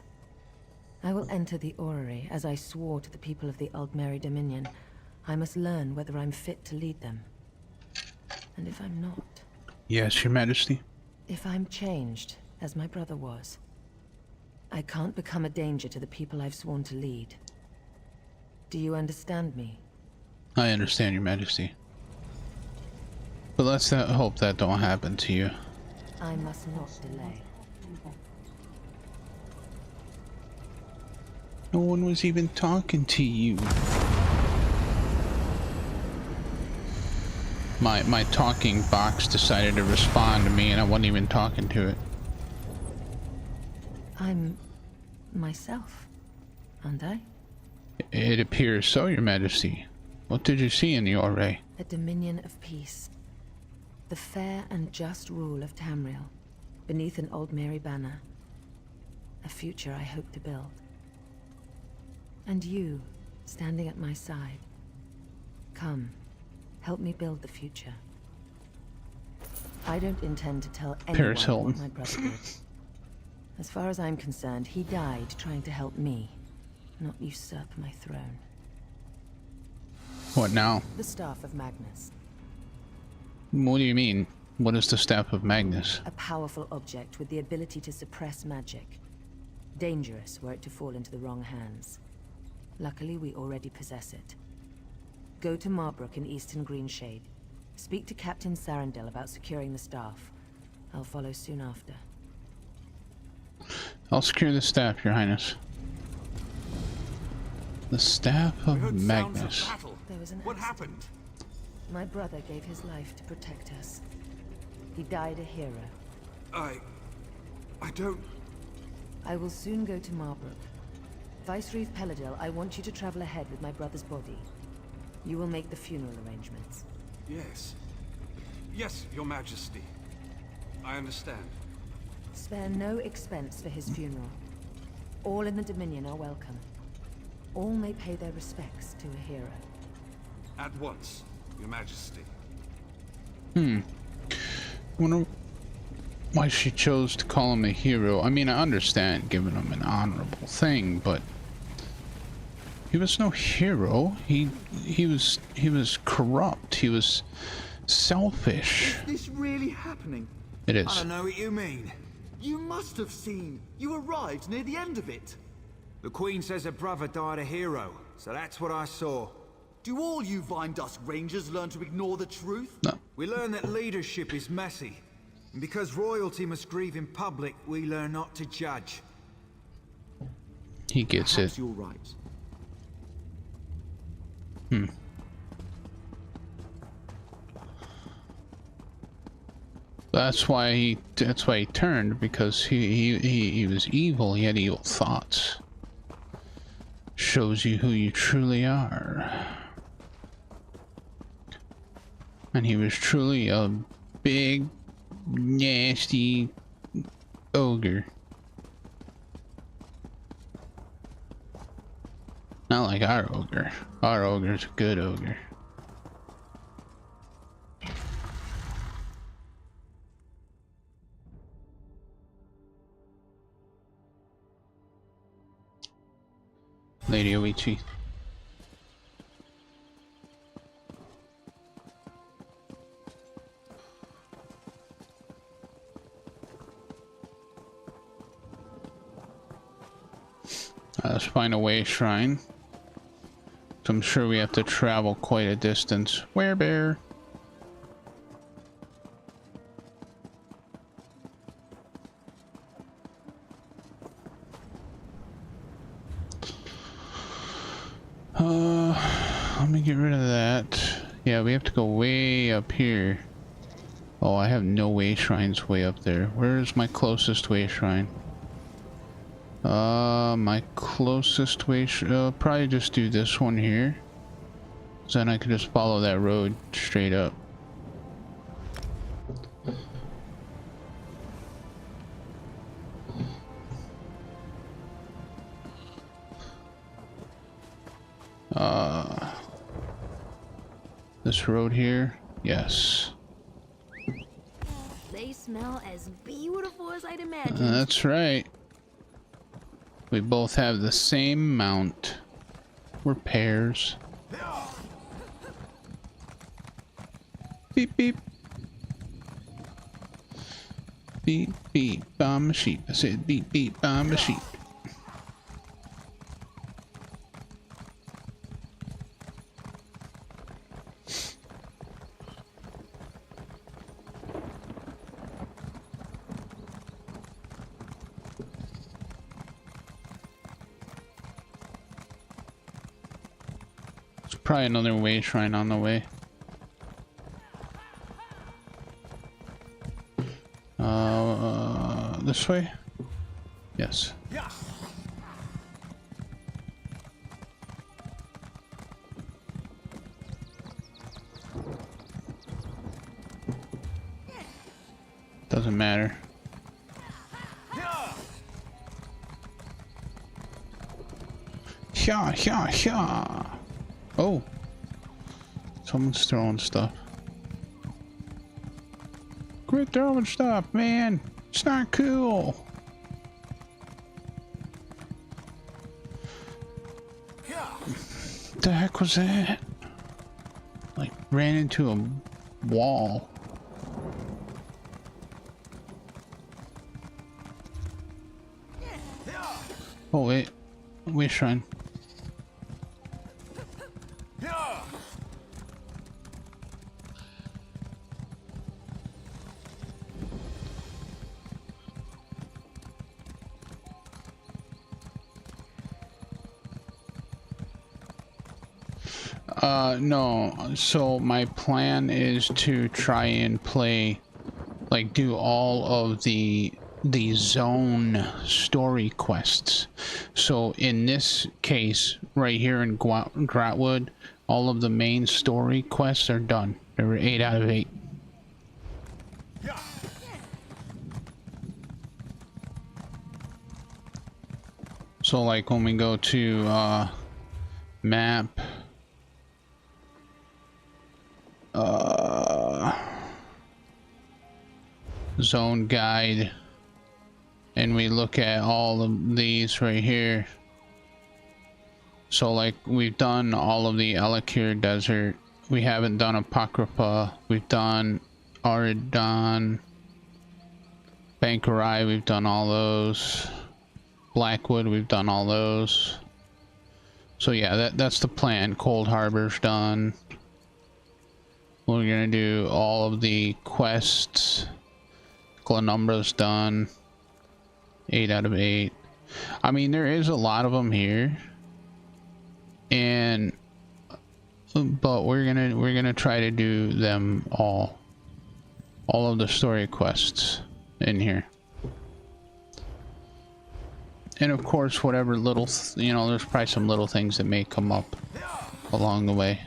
S13: I will enter the Orrery as I swore to the people of the Aldmeri Dominion. I must learn whether I'm fit to lead them. And if I'm not...
S1: Yes, Your Majesty.
S13: If I'm changed, as my brother was, I can't become a danger to the people I've sworn to lead. Do you understand me?
S1: I understand, Your Majesty. But let's hope that don't happen to you.
S13: I must not delay.
S1: No one was even talking to you. My talking box decided to respond to me and I wasn't even talking to it.
S13: I'm myself, aren't I?
S1: It appears so, Your Majesty. What did you see in the Orrery?
S13: A dominion of peace. The fair and just rule of Tamriel, beneath an Aldmeri banner. A future I hope to build. And you, standing at my side. Come, help me build the future. I don't intend to tell anyone what my brother did. As far as I'm concerned, he died trying to help me, not usurp my throne.
S1: What now?
S13: The Staff of Magnus.
S1: What do you mean? What is the Staff of Magnus?
S13: A powerful object with the ability to suppress magic. Dangerous were it to fall into the wrong hands. Luckily, we already possess it. Go to Marbrook in Eastern Greenshade. Speak to Captain Sarandel about securing the staff. I'll follow soon after.
S1: I'll secure the staff, Your Highness. The Staff of Magnus.
S13: There was an
S12: What happened?
S13: My brother gave his life to protect us. He died a hero.
S12: I don't...
S13: I will soon go to Marbrook. Vicereeve Peladil, I want you to travel ahead with my brother's body. You will make the funeral arrangements.
S12: Yes. Yes, Your Majesty. I understand.
S13: Spare no expense for his funeral. All in the Dominion are welcome. All may pay their respects to a hero.
S12: At once, Your Majesty.
S1: Wonder why she chose to call him a hero. I mean, I understand giving him an honorable thing, but he was no hero. He was corrupt. He was selfish.
S8: Is this really happening?
S1: It is.
S15: I don't know what you mean.
S8: You must have seen. You arrived near the end of it.
S15: The Queen says her brother died a hero, so that's what I saw.
S8: Do all you Vine Dusk Rangers learn to ignore the truth?
S1: No.
S15: We learn that leadership is messy. And because royalty must grieve in public, we learn not to judge.
S1: He gets
S8: Perhaps
S1: it.
S8: you're right.
S1: That's why he turned, because he was evil. He had evil thoughts. Shows you who you truly are. And he was truly a big, nasty ogre. Not like our ogre. Our ogre's a good ogre. Lady Oichi. Let's find a way shrine. So I'm sure we have to travel quite a distance. Werebear. Let me get rid of that. Yeah, we have to go way up here. Oh, I have no way shrines way up there. Where's my closest way shrine? My closest way, probably just do this one here. So then I can just follow that road straight up. This road here, yes.
S6: They smell as beautiful as I'd imagined.
S1: That's right. We both have the same mount. We're pairs. Beep beep. Beep beep, I'm a sheep. I said beep beep, I'm a sheep. Probably another way shrine on the way. This way? Yes. Doesn't matter. Sha. Oh, someone's throwing stuff. Quit throwing stuff, man. It's not cool. What the heck was that? Like, ran into a wall. Oh, wait. Wait, shrine. No, so my plan is to try and play, like, do all of the zone story quests. So in this case, right here in Grahtwood, all of the main story quests are done. There were 8 out of 8. So like when we go to map, zone guide, and we look at all of these right here. So like we've done all of the Elakir Desert, we haven't done Apocrypha, we've done Aridon, Bankarai, we've done all those, Blackwood, we've done all those. So yeah, that's the plan. Cold Harbor's done. We're gonna do all of the quests. Glenumbra's done. 8 out of 8. I mean, there is a lot of them here, but we're gonna try to do them all of the story quests in here. And of course, whatever little, there's probably some little things that may come up along the way,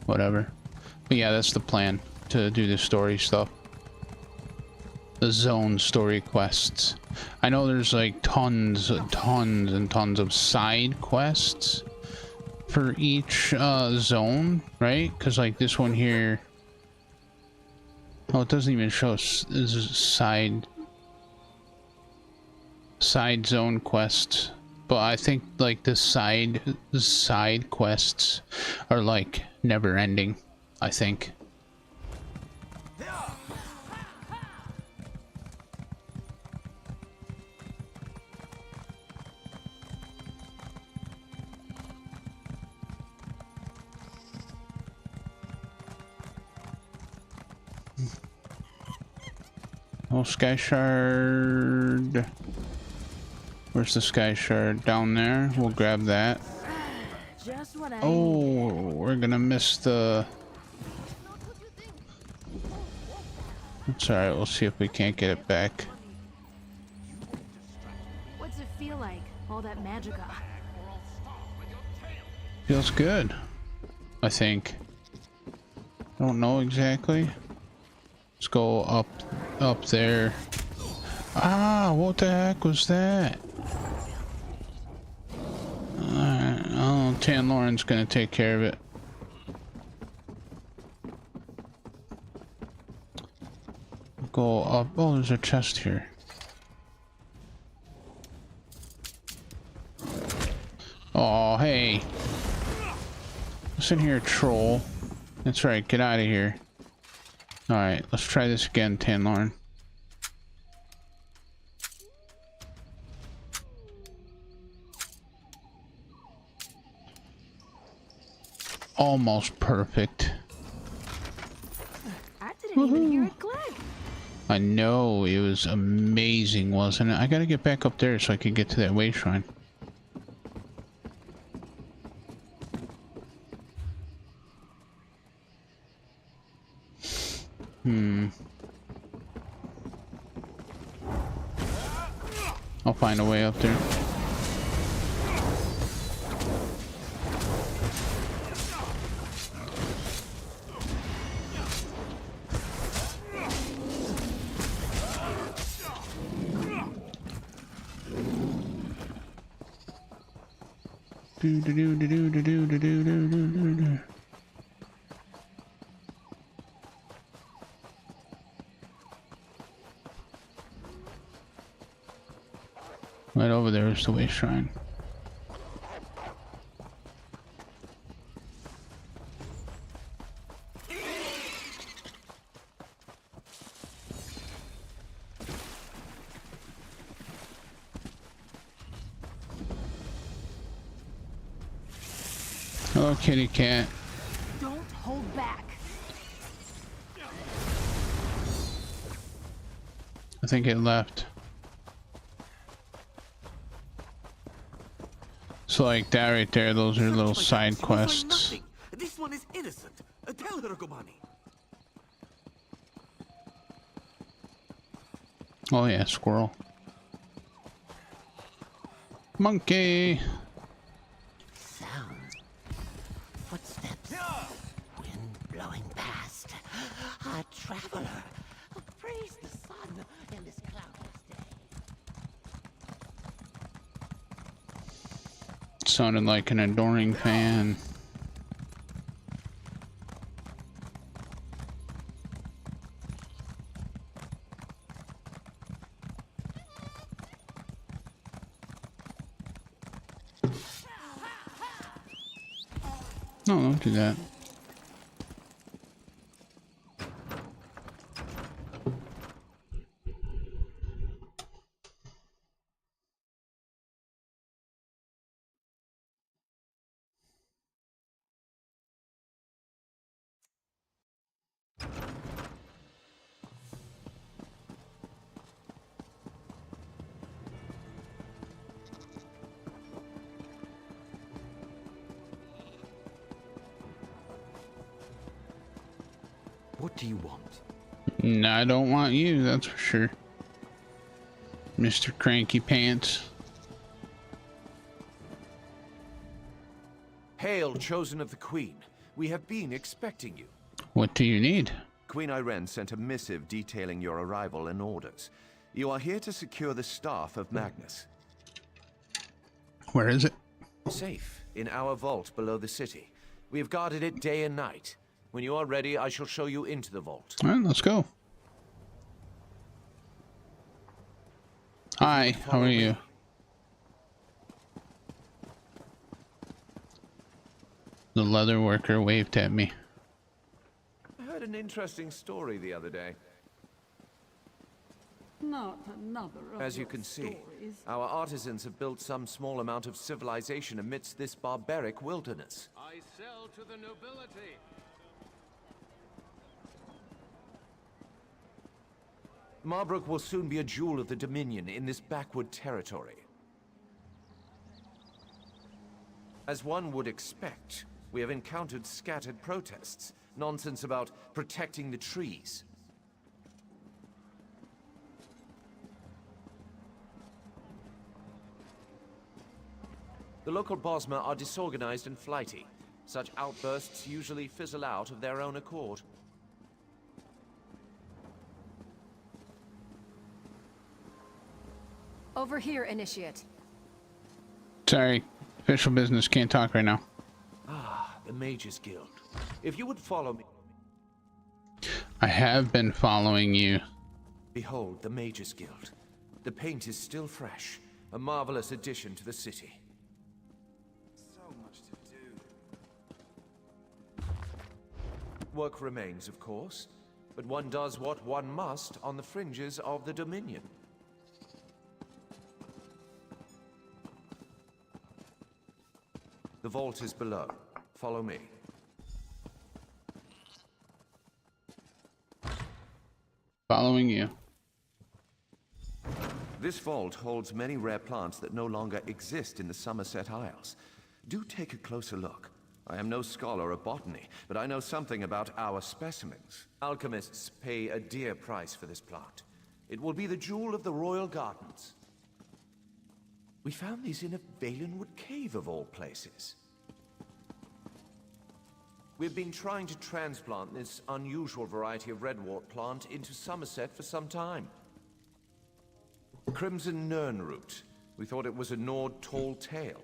S1: whatever. But yeah, that's the plan, to do the story stuff. The zone story quests. I know there's like tons and tons of side quests for each zone, right? Because like this one here, oh, it doesn't even show this is side zone quests. But I think like the side quests are like never ending, I think. Oh, Sky Shard. Where's the Sky Shard? Down there. We'll grab that.
S6: Just what I
S1: Oh, we're gonna miss the... It's alright, we'll see if we can't get it back.
S6: What's it feel like? All that magica.
S1: Feels good, I think. Don't know exactly. Let's go up there. Ah, what the heck was that? Alright, oh, Tan Lauren's gonna take care of it. Go up. Oh, there's a chest here. Oh, hey. Listen here, troll. That's right, get out of here. Alright, let's try this again, Tan Lauren. Almost perfect.
S6: I didn't even hear it click.
S1: I know, it was amazing, wasn't it? I gotta get back up there so I can get to that way shrine. I'll find a way up there. Do do do do do do do do do do do. Right over there is the way shrine. Hello, kitty cat.
S6: Don't hold back.
S1: I think it left. So like that right there, those are little side quests.
S11: This one is innocent. Tell her, Gomani.
S1: Oh yeah, squirrel. Monkey.
S5: Sound. Footsteps. Wind blowing past. A traveler. Praise the sun in this cloudless day.
S1: Sounded like an adoring fan. No, don't do that.
S11: What do you want?
S1: No, I don't want you, that's for sure. Mr. Cranky Pants.
S16: Hail, chosen of the Queen. We have been expecting you.
S1: What do you need?
S16: Queen Irene sent a missive detailing your arrival and orders. You are here to secure the staff of Magnus.
S1: Where is it?
S16: Safe, in our vault below the city. We have guarded it day and night. When you are ready, I shall show you into the vault.
S1: Alright, let's go. Hi, how are you? The leather worker waved at me.
S16: I heard an interesting story the other day.
S5: Not another of
S16: As you
S5: your
S16: can see,
S5: stories.
S16: our artisans have built some small amount of civilization amidst this barbaric wilderness.
S14: I sell to the nobility.
S16: Marbrook will soon be a jewel of the Dominion in this backwood territory. As one would expect, we have encountered scattered protests, nonsense about protecting the trees. The local Bosmer are disorganized and flighty. Such outbursts usually fizzle out of their own accord.
S6: Over here, Initiate.
S1: Sorry, official business, can't talk right now.
S16: Ah, the Mages Guild. If you would follow me...
S1: I have been following you.
S16: Behold, the Mages Guild. The paint is still fresh. A marvelous addition to the city.
S11: So much to do.
S16: Work remains, of course, but one does what one must on the fringes of the Dominion. The vault is below. Follow me.
S1: Following you.
S16: This vault holds many rare plants that no longer exist in the Somerset Isles. Do take a closer look. I am no scholar of botany, but I know something about our specimens. Alchemists pay a dear price for this plant. It will be the jewel of the royal gardens. We found these in a Valenwood cave of all places. We've been trying to transplant this unusual variety of redwort plant into Somerset for some time. Crimson Nernroot. We thought it was a Nord tall tale.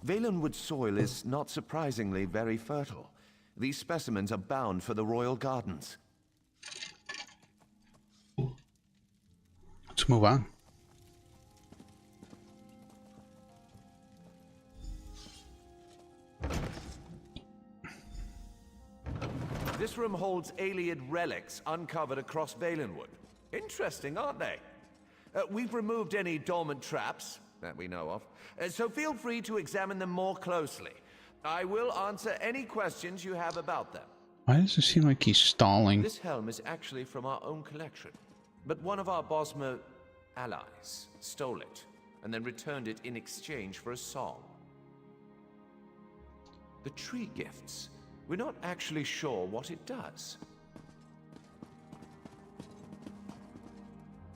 S16: Valenwood soil is not surprisingly very fertile. These specimens are bound for the royal gardens.
S1: Let's move on.
S16: This room holds Ayleid relics uncovered across Valenwood. Interesting, aren't they? We've removed any dormant traps that we know of, so feel free to examine them more closely. I will answer any questions you have about them.
S1: Why does it seem like he's stalling?
S16: This helm is actually from our own collection, but one of our Bosmer allies stole it and then returned it in exchange for a song. The tree gifts. We're not actually sure what it does.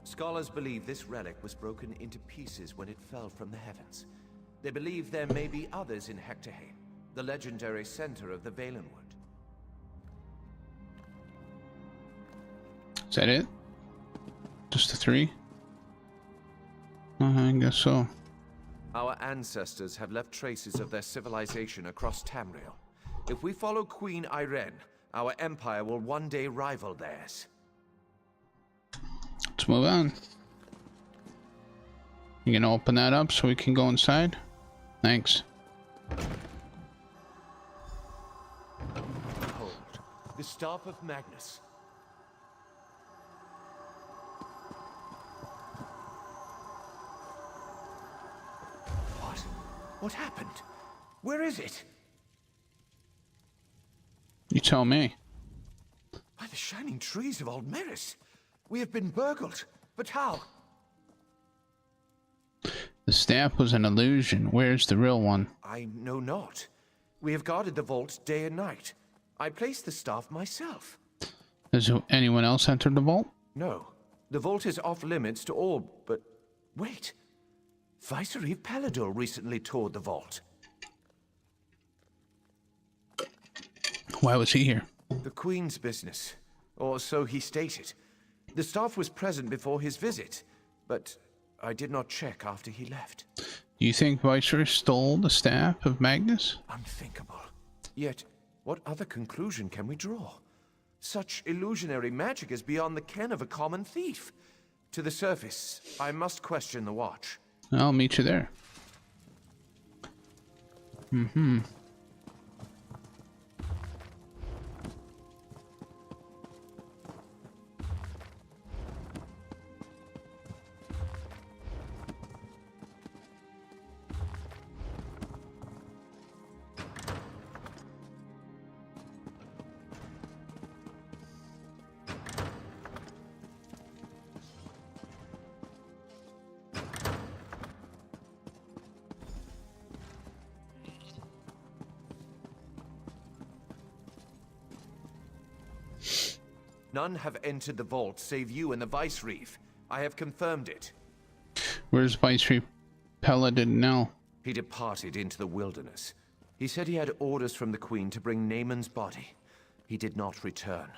S16: Scholars believe this relic was broken into pieces when it fell from the heavens. They believe there may be others in Hectorheim, the legendary center of the Valenwood.
S1: Is that it? Just the three? I guess so.
S16: Our ancestors have left traces of their civilization across Tamriel. If we follow Queen Irene, our empire will one day rival theirs.
S1: Let's move on. You gonna open that up so we can go inside? Thanks.
S16: Behold, the Staff of Magnus. What? What happened? Where is it?
S1: You tell me.
S16: By the shining trees of Old Meris. We have been burgled. But how?
S1: The staff was an illusion. Where's the real one?
S16: I know not. We have guarded the vault day and night. I placed the staff myself.
S1: Has anyone else entered the vault?
S16: No. The vault is off limits to all, but wait. Vicereeve Pelador recently toured the vault.
S1: Why was he here?
S16: The Queen's business, or so he stated. The staff was present before his visit, but I did not check after he left.
S1: Do you think Viceroy stole the staff of Magnus?
S16: Unthinkable. Yet, what other conclusion can we draw? Such illusionary magic is beyond the ken of a common thief. To the surface, I must question the watch.
S1: I'll meet you there. Mm-hmm.
S16: None have entered the vault save you and the Vice Reeve. I have confirmed it.
S1: Where's Vice Reeve Paladin now?
S16: He departed into the wilderness. He said he had orders from the Queen to bring Naaman's body. He did not return.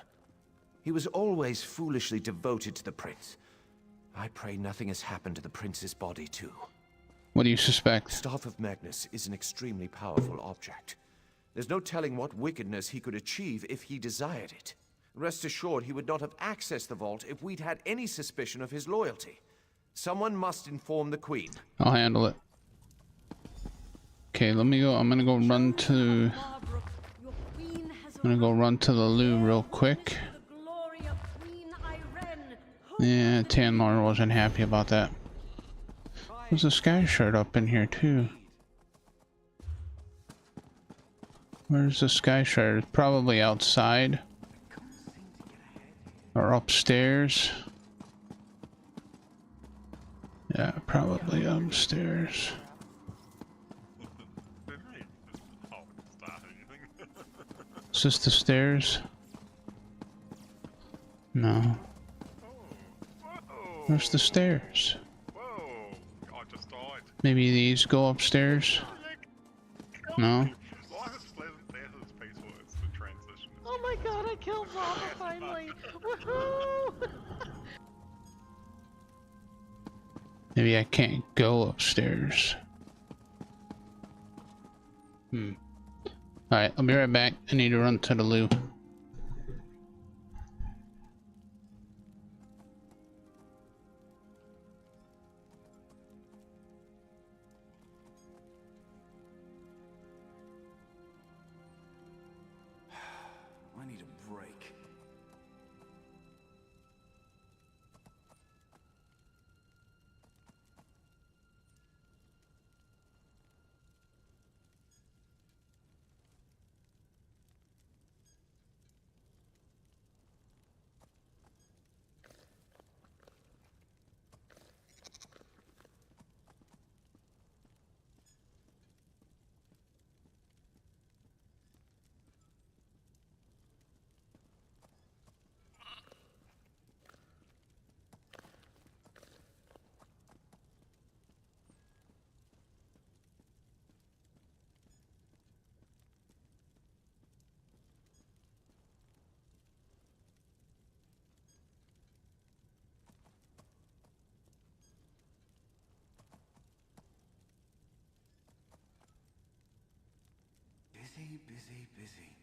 S16: He was always foolishly devoted to the prince. I pray nothing has happened to the prince's body too.
S1: What do you suspect?
S16: Staff of Magnus is an extremely powerful object. There's no telling what wickedness he could achieve if he desired it. Rest assured he would not have accessed the vault if we'd had any suspicion of his loyalty. Someone must inform the Queen.
S1: I'll handle it. Okay, let me go. I'm gonna go run to... I'm gonna go run to the loo real quick. Yeah, Tanlar wasn't happy about that. There's a sky shirt up in here too. Where's the sky shirt? It's probably outside. Or upstairs. Yeah, probably upstairs. Is this the stairs? No. Where's the stairs? Maybe these go upstairs? No?
S17: Oh my god, I killed Lava finally! Woohoo!
S1: Maybe I can't go upstairs. Alright, I'll be right back. I need to run to the loo.
S8: I need a break. Busy.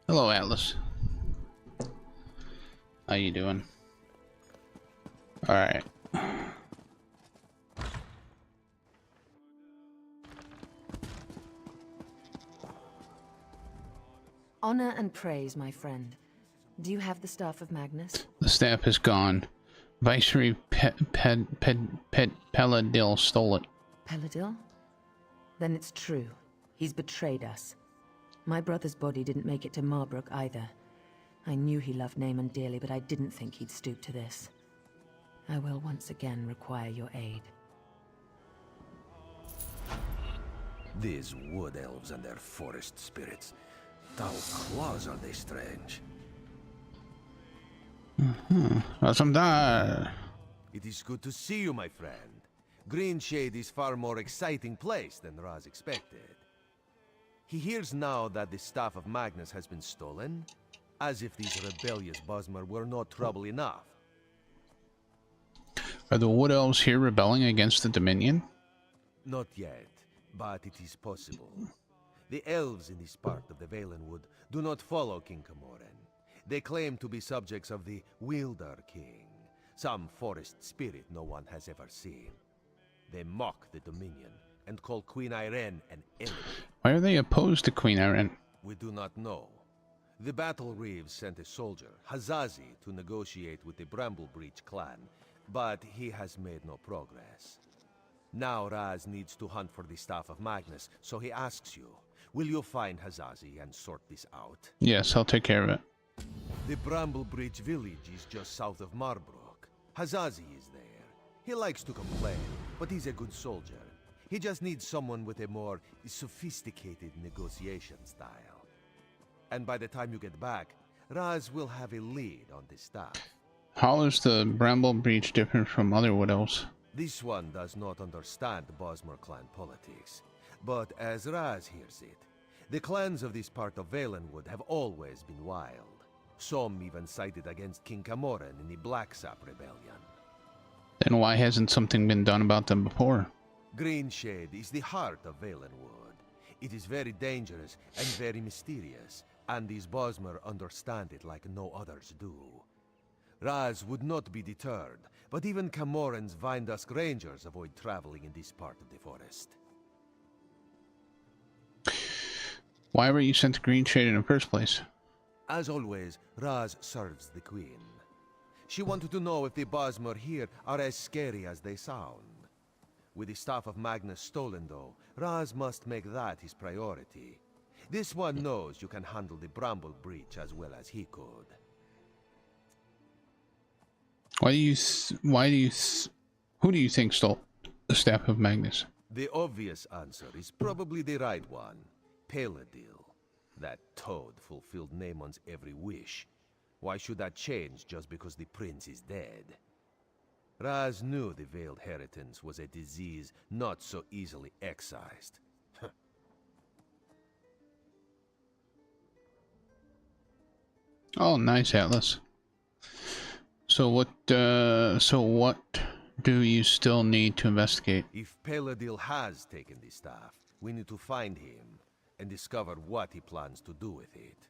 S1: Hello, Atlas. How you doing? Alright.
S13: Honor and praise, my friend. Do you have the Staff of Magnus?
S1: The staff is gone. Viceroy Paladil stole it.
S13: Paladil? Then it's true. He's betrayed us. My brother's body didn't make it to Marbrook either. I knew he loved Naaman dearly, but I didn't think he'd stoop to this. I will once again require your aid.
S11: These wood elves and their forest spirits. How claws are they strange? It is good to see you, my friend. Greenshade is far more exciting place than Raz expected. He hears now that the Staff of Magnus has been stolen, as if these rebellious Bosmer were not trouble enough.
S1: Are the Wood Elves here rebelling against the Dominion?
S18: Not yet, but it is possible. The elves in this part of the Valenwood do not follow King Camoran. They claim to be subjects of the Wilder King, some forest spirit no one has ever seen. They mock the Dominion and call Queen Irene an enemy.
S1: Why are they opposed to Queen Irene?
S18: We do not know. The Battle Reeves sent a soldier, Hazazi, to negotiate with the Bramblebreach clan, but he has made no progress. Now Raz needs to hunt for the Staff of Magnus, so he asks you, will you find Hazazi and sort this out?
S1: Yes, I'll take care of it.
S18: The Bramblebreach village is just south of Marbrook. Hazazi is there. He likes to complain, but he's a good soldier. He just needs someone with a more sophisticated negotiation style. And by the time you get back, Raz will have a lead on the staff.
S1: How is the Bramblebreach different from other Wood Elves?
S18: This one does not understand Bosmer clan politics. But as Raz hears it, the clans of this part of Valenwood have always been wild. Some even sided against King Camoran in the Blacksap Rebellion.
S1: Then why hasn't something been done about them before?
S18: Greenshade is the heart of Valenwood. It is very dangerous and very mysterious, and these Bosmer understand it like no others do. Raz would not be deterred, but even Camoran's Vindusk Rangers avoid traveling in this part of the forest.
S1: Why were you sent to Greenshade in the first place?
S18: As always, Raz serves the Queen. She wanted to know if the Bosmer here are as scary as they sound. With the Staff of Magnus stolen, though, Raz must make that his priority. This one knows you can handle the Bramblebreach as well as he could.
S1: Who do you think stole the Staff of Magnus?
S18: The obvious answer is probably the right one. Paladil. That toad fulfilled Naamon's every wish. Why should that change just because the prince is dead? Raz knew the Veiled Heritance was a disease not so easily excised.
S1: Oh, nice Atlas. So what do you still need to investigate?
S18: If Paladil has taken the staff, we need to find him and discover what he plans to do with it.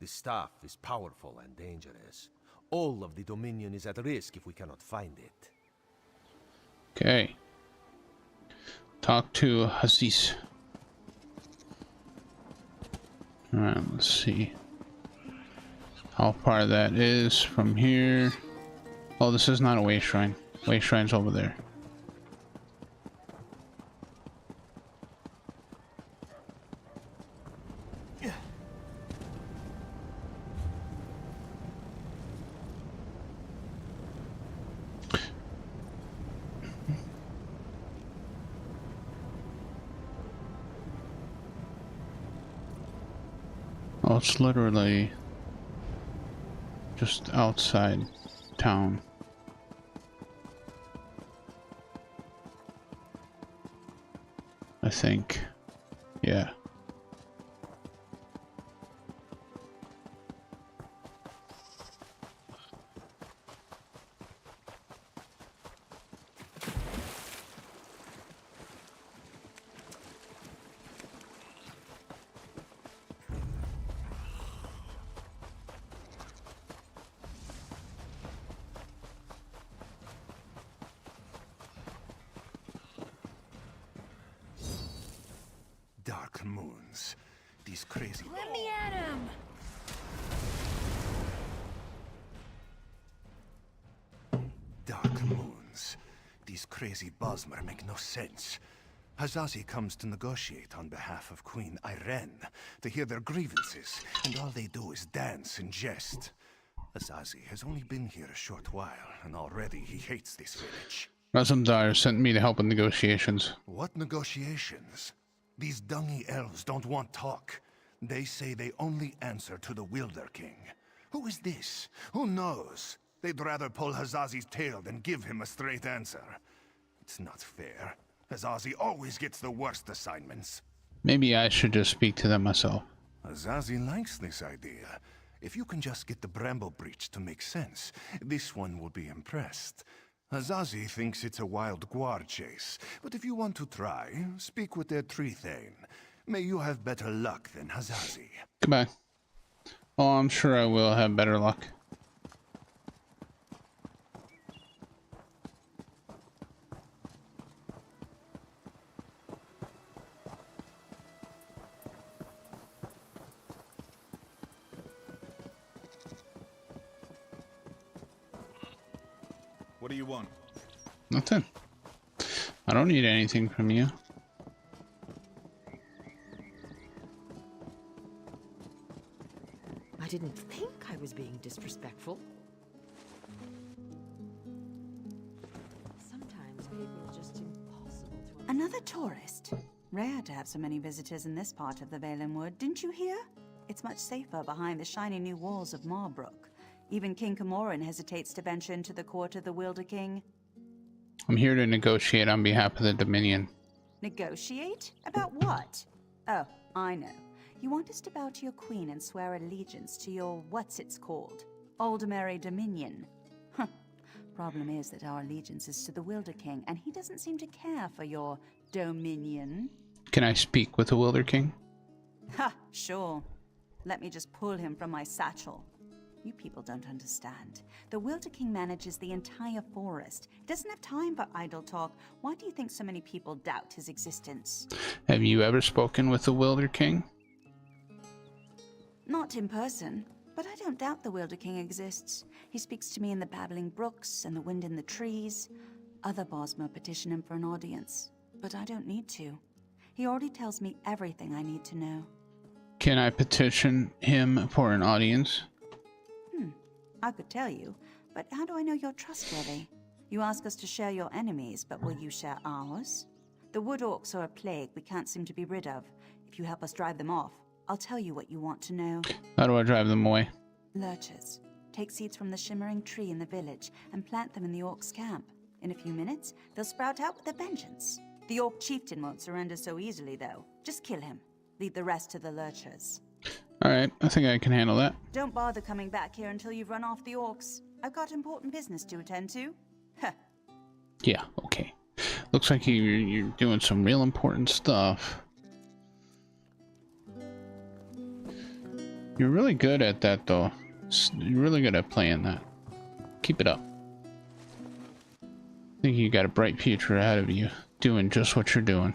S18: The staff is powerful and dangerous. All of the Dominion is at risk if we cannot find it.
S1: Okay. Talk to Haziz. Alright, let's see how far that is from here. Oh, this is not a way shrine. Way shrine's over there. Oh, it's literally just outside town. I think. Yeah.
S4: Dark moons. These crazy...
S7: Let me at him!
S4: Dark moons. These crazy Bosmer make no sense. Hazazi comes to negotiate on behalf of Queen Irene to hear their grievances, and all they do is dance and jest. Hazazi has only been here a short while, and already he hates this village.
S1: Razumdar sent me to help with negotiations.
S4: What negotiations? These dungy elves don't want talk. They say they only answer to the Wilder King. Who is this? Who knows? They'd rather pull Hazazi's tail than give him a straight answer. It's not fair. Hazazi always gets the worst assignments.
S1: Maybe I should just speak to them myself.
S4: Hazazi likes this idea. If you can just get the Bramblebreach to make sense, this one will be impressed.
S18: Azazi thinks it's a wild guar chase, but if you want to try, speak with their tree thane. May you have better luck than Hazazi.
S1: Goodbye. Oh, I'm sure I will have better luck.
S15: What do you want?
S1: Nothing. I don't need anything from you.
S7: I didn't think I was being disrespectful. Sometimes people are just impossible to...
S19: Another tourist. Rare to have so many visitors in this part of the Valenwood, didn't you hear? It's much safer behind the shiny new walls of Marbrook. Even King Camoran hesitates to venture into the court of the Wilder King.
S1: I'm here to negotiate on behalf of the Dominion.
S19: Negotiate? About what? Oh, I know. You want us to bow to your queen and swear allegiance to your what's-it's-called? Aldmeri Dominion. Huh. Problem is that our allegiance is to the Wilder King, and he doesn't seem to care for your dominion.
S1: Can I speak with the Wilder King?
S19: Ha, sure. Let me just pull him from my satchel. You people don't understand. The Wilder King manages the entire forest. He doesn't have time for idle talk. Why do you think so many people doubt his existence?
S1: Have you ever spoken with the Wilder King?
S19: Not in person, but I don't doubt the Wilder King exists. He speaks to me in the babbling brooks and the wind in the trees. Other Bosmer petition him for an audience, but I don't need to. He already tells me everything I need to know.
S1: Can I petition him for an audience?
S19: I could tell you, but how do I know you're trustworthy? You ask us to share your enemies, but will you share ours? The wood orcs are a plague we can't seem to be rid of. If you help us drive them off, I'll tell you what you want to know.
S1: How do I drive them away?
S19: Lurchers. Take seeds from the shimmering tree in the village and plant them in the orcs' camp. In a few minutes, they'll sprout out with a vengeance. The orc chieftain won't surrender so easily, though. Just kill him. Leave the rest to the lurchers.
S1: Alright, I think I can handle that.
S19: Don't bother coming back here until you've run off the orcs. I've got important business to attend to. Huh.
S1: Yeah, okay. Looks like you're doing some real important stuff. You're really good at that, though. You're really good at playing that. Keep it up. I think you got a bright future ahead of you, doing just what you're doing.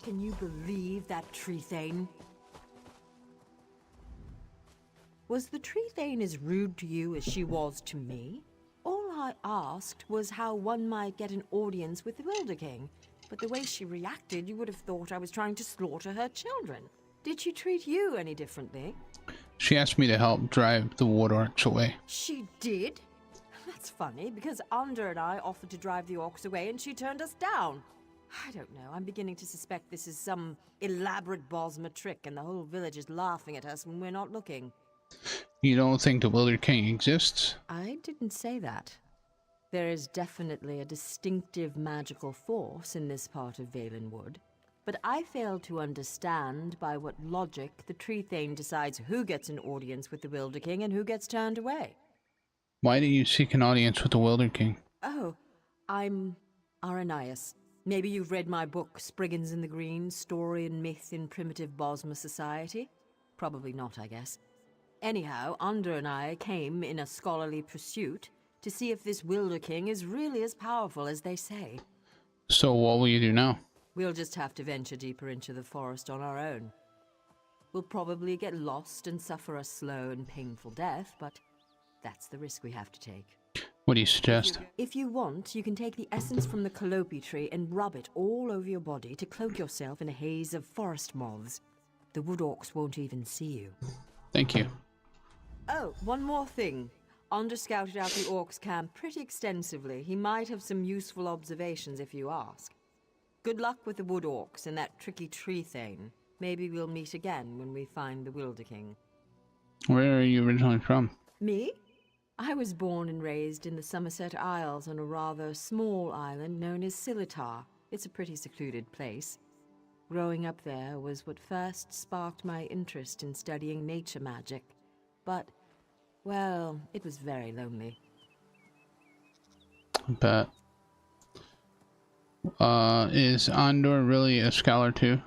S7: Can you believe that tree thane? Was the tree thane as rude to you as she was to me? All I asked was how one might get an audience with the Wilder King, but the way she reacted, you would have thought I was trying to slaughter her children. Did she treat you any differently?
S1: She asked me to help drive the wood orcs away.
S7: She did? That's funny, because Ander and I offered to drive the orcs away and she turned us down. I don't know, I'm beginning to suspect this is some elaborate Bosmer trick and the whole village is laughing at us when we're not looking.
S1: You don't think the Wilder King exists?
S7: I didn't say that. There is definitely a distinctive magical force in this part of Valenwood, but I fail to understand by what logic the tree thane decides who gets an audience with the Wilder King and who gets turned away.
S1: Why do you seek an audience with the Wilder King?
S7: Oh, I'm Aranias. Maybe you've read my book, Spriggans in the Green, Story and Myth in Primitive Bosmer Society? Probably not, I guess. Anyhow, Ander and I came in a scholarly pursuit to see if this Wilder King is really as powerful as they say.
S1: So what will you do now?
S7: We'll just have to venture deeper into the forest on our own. We'll probably get lost and suffer a slow and painful death, but that's the risk we have to take.
S1: What do you suggest?
S7: If you want, you can take the essence from the calliope tree and rub it all over your body to cloak yourself in a haze of forest moths. The Wood Orcs won't even see you.
S1: Thank you.
S7: Oh, one more thing. Onder scouted out the Orcs' camp pretty extensively. He might have some useful observations if you ask. Good luck with the Wood Orcs and that tricky tree thing. Maybe we'll meet again when we find the Wilder King.
S1: Where are you originally from?
S7: Me? I was born and raised in the Somerset Isles on a rather small island known as Silitar. It's a pretty secluded place. Growing up there was what first sparked my interest in studying nature magic. But, well, it was very lonely.
S1: But is Ondor really a scholar too?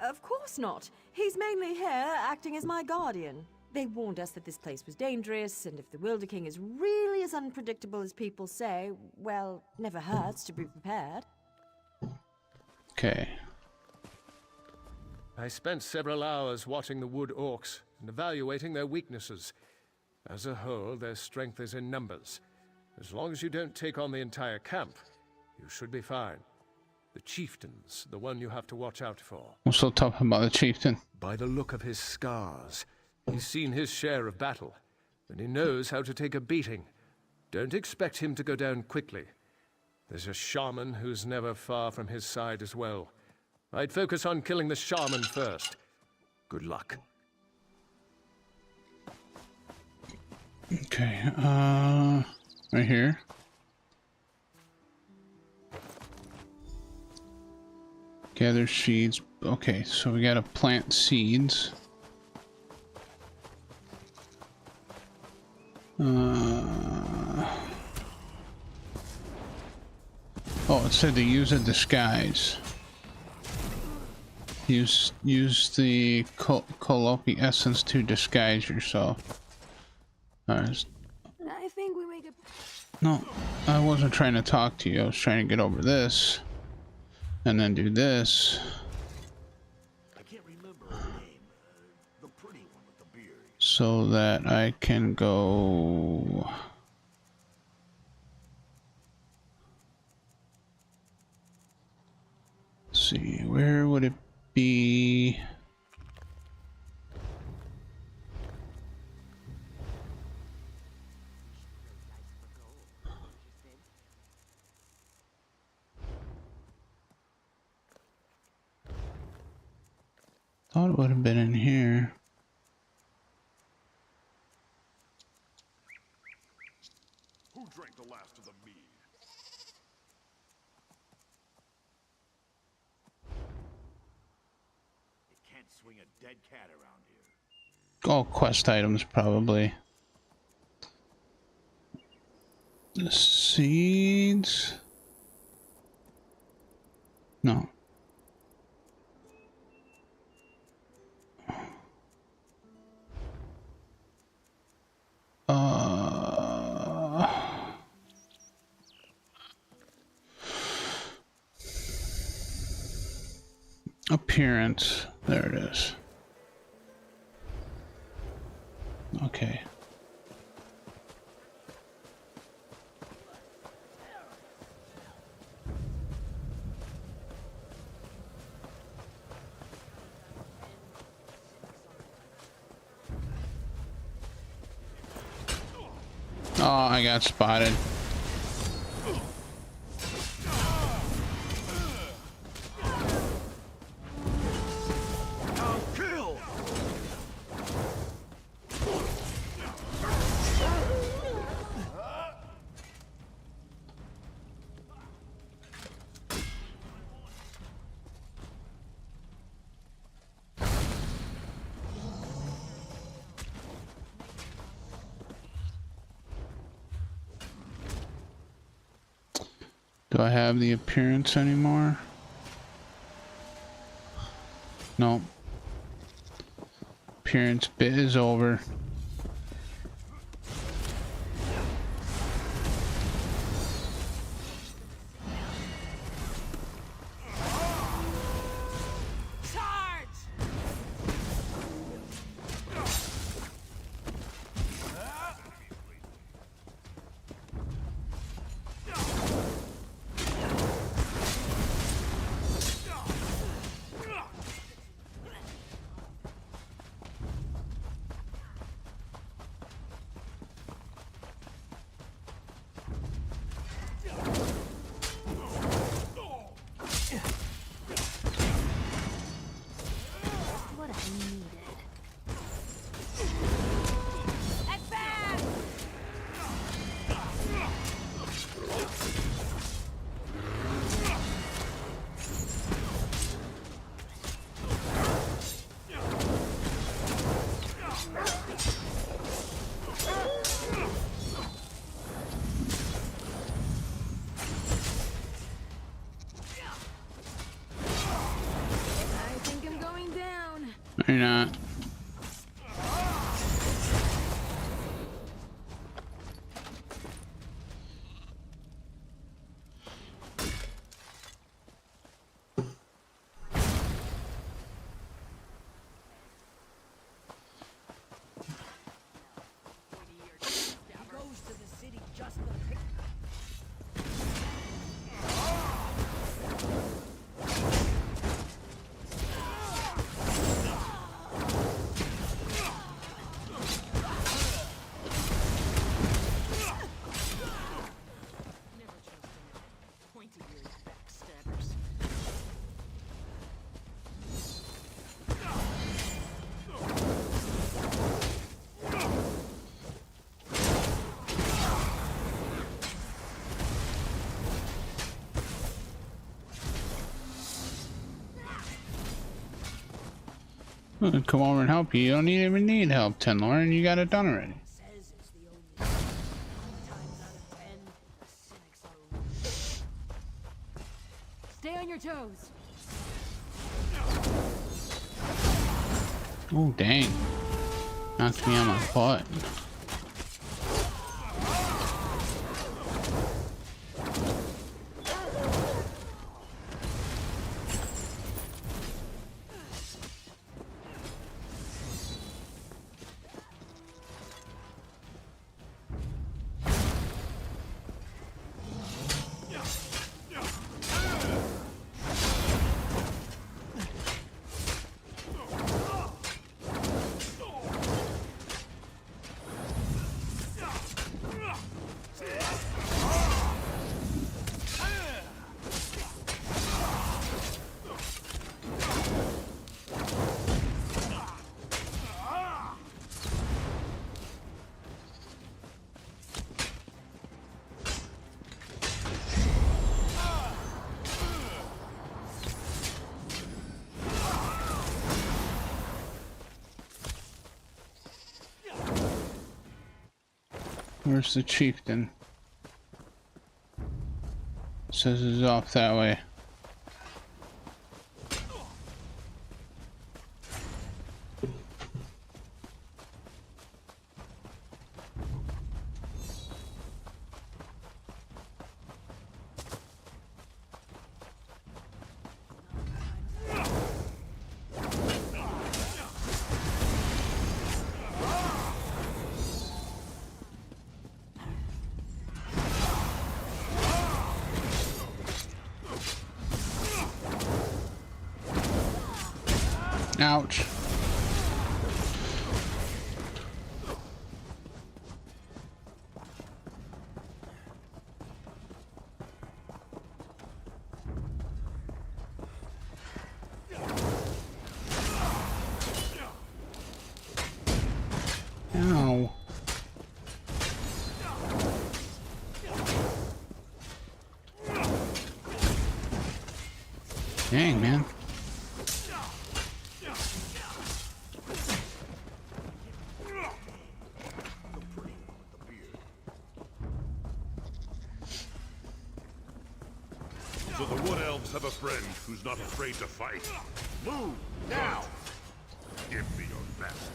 S7: Of course not. He's mainly here, acting as my guardian. They warned us that this place was dangerous, and if the Wilder King is really as unpredictable as people say, well, never hurts to be prepared.
S1: Okay.
S20: I spent several hours watching the Wood Orcs and evaluating their weaknesses. As a whole, their strength is in numbers. As long as you don't take on the entire camp, you should be fine. The chieftain's the one you have to watch out for.
S1: What's so tough about the chieftain?
S20: By the look of his scars, he's seen his share of battle, and he knows how to take a beating. Don't expect him to go down quickly. There's a shaman who's never far from his side as well. I'd focus on killing the shaman first. Good luck.
S1: Okay, right here. Gather seeds. Okay, so we gotta plant seeds. Oh, it said to use a disguise. Use the Colopi essence to disguise yourself. Alright.
S6: I think we make a...
S1: No, I wasn't trying to talk to you. I was trying to get over this. And then do this.
S4: I can't remember her name. The pretty one with the beard.
S1: So that I can go... Let's see, where would it be? Thought it would have been in here.
S9: Who drank the last of the mead?
S4: You can't swing a dead cat around here.
S1: All quest items, probably. The seeds? No. Appearance. There it is. Okay. Oh, I got spotted. Do I have the appearance anymore? No. Appearance bit is over. You're not. Come over and help you. You don't even need help, Tenlorn. You got it done already.
S6: Stay on your toes.
S1: Oh, dang. Knocked me on my butt. Where's the chieftain? Says it's off that way. Ouch. Ow. Dang, man.
S9: So the Wood Elves have a friend who's not afraid to fight.
S4: Move, now!
S9: Give me your best.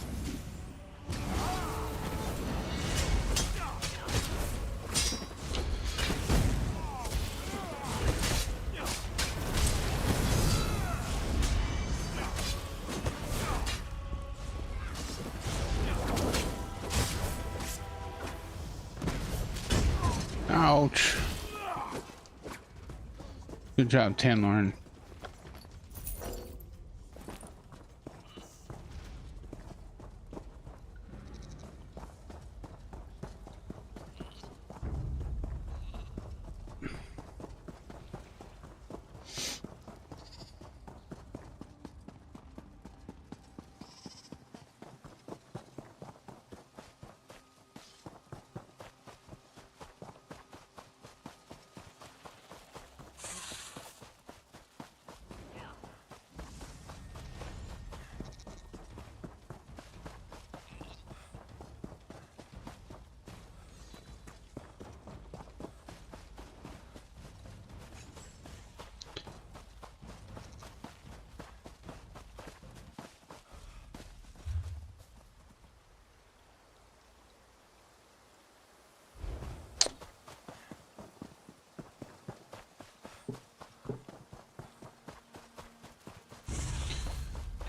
S1: Ouch. Good job, Tenlorn.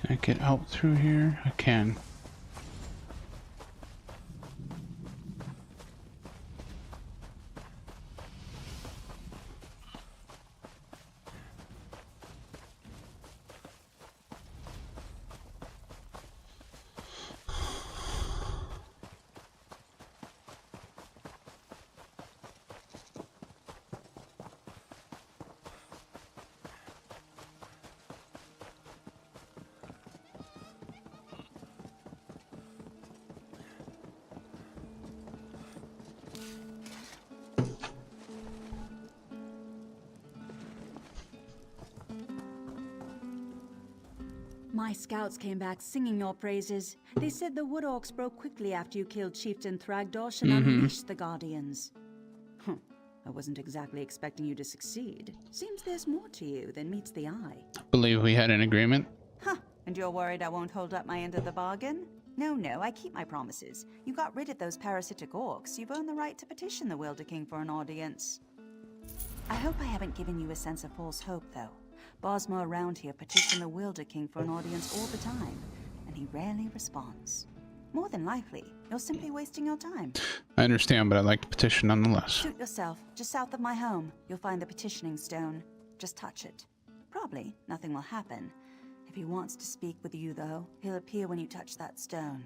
S1: Can I get out through here? I can.
S19: My scouts came back singing your praises. They said the Wood Orcs broke quickly after you killed Chieftain Thragdosh and unleashed the Guardians. I wasn't exactly expecting you to succeed. Seems there's more to you than meets the eye.
S1: Believe we had an agreement.
S19: And you're worried I won't hold up my end of the bargain? No, I keep my promises. You got rid of those parasitic orcs. You've earned the right to petition the Wilder King for an audience. I hope I haven't given you a sense of false hope, though. Bosma around here petition the Wilder King for an audience all the time, and he rarely responds. More than likely, you're simply wasting your time.
S1: I understand, but I'd like to petition nonetheless.
S19: Shoot yourself. Just south of my home, you'll find the petitioning stone. Just touch it. Probably nothing will happen. If he wants to speak with you, though, he'll appear when you touch that stone.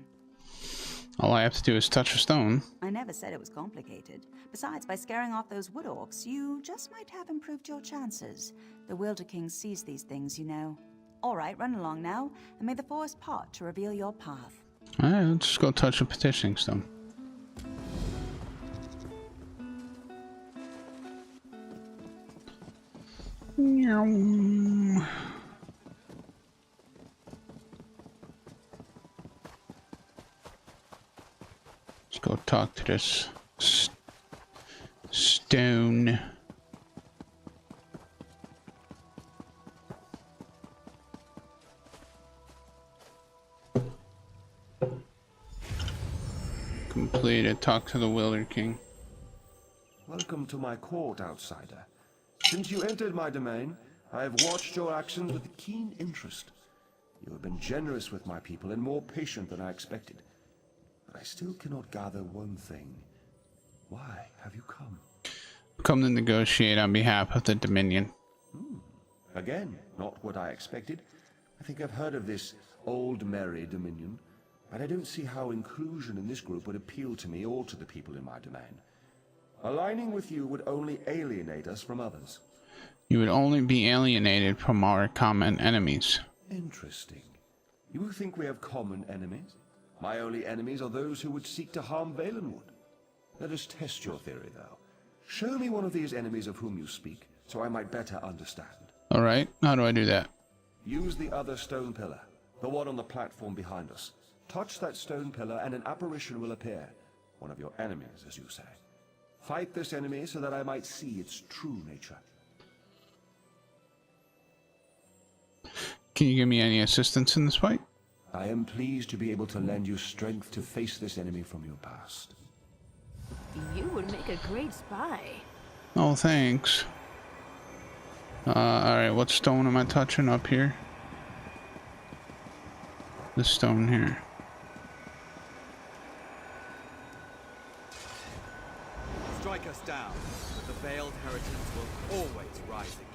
S1: All I have to do is touch a stone.
S19: I never said it was complicated. Besides, by scaring off those wood orcs, you just might have improved your chances. The Wilder King sees these things, you know. All right, run along now, and may the forest part to reveal your path.
S1: Alright, let's just go touch the petitioning stone. Let's go talk to this stone. Completed. Talk to the Wilder King.
S16: Welcome to my court, outsider. Since you entered my domain, I have watched your actions with keen interest. You have been generous with my people and more patient than I expected. But I still cannot gather one thing. Why have you come?
S1: Come to negotiate on behalf of the Dominion.
S16: Again, not what I expected. I think I've heard of this Old Merry Dominion, but I don't see how inclusion in this group would appeal to me or to the people in my domain. Aligning with you would only alienate us from others.
S1: You would only be alienated from our common enemies.
S16: Interesting. You think we have common enemies? My only enemies are those who would seek to harm Valenwood. Let us test your theory, though. Show me one of these enemies of whom you speak, so I might better understand.
S1: Alright, how do I do that?
S16: Use the other stone pillar, the one on the platform behind us. Touch that stone pillar and an apparition will appear. One of your enemies, as you say. Fight this enemy so that I might see its true nature.
S1: Can you give me any assistance in this fight?
S16: I am pleased to be able to lend you strength to face this enemy from your past.
S6: You would make a great spy.
S1: Oh, thanks. Alright, what stone am I touching up here? This stone here.
S8: Strike us down, but the veiled heritance will always rise again.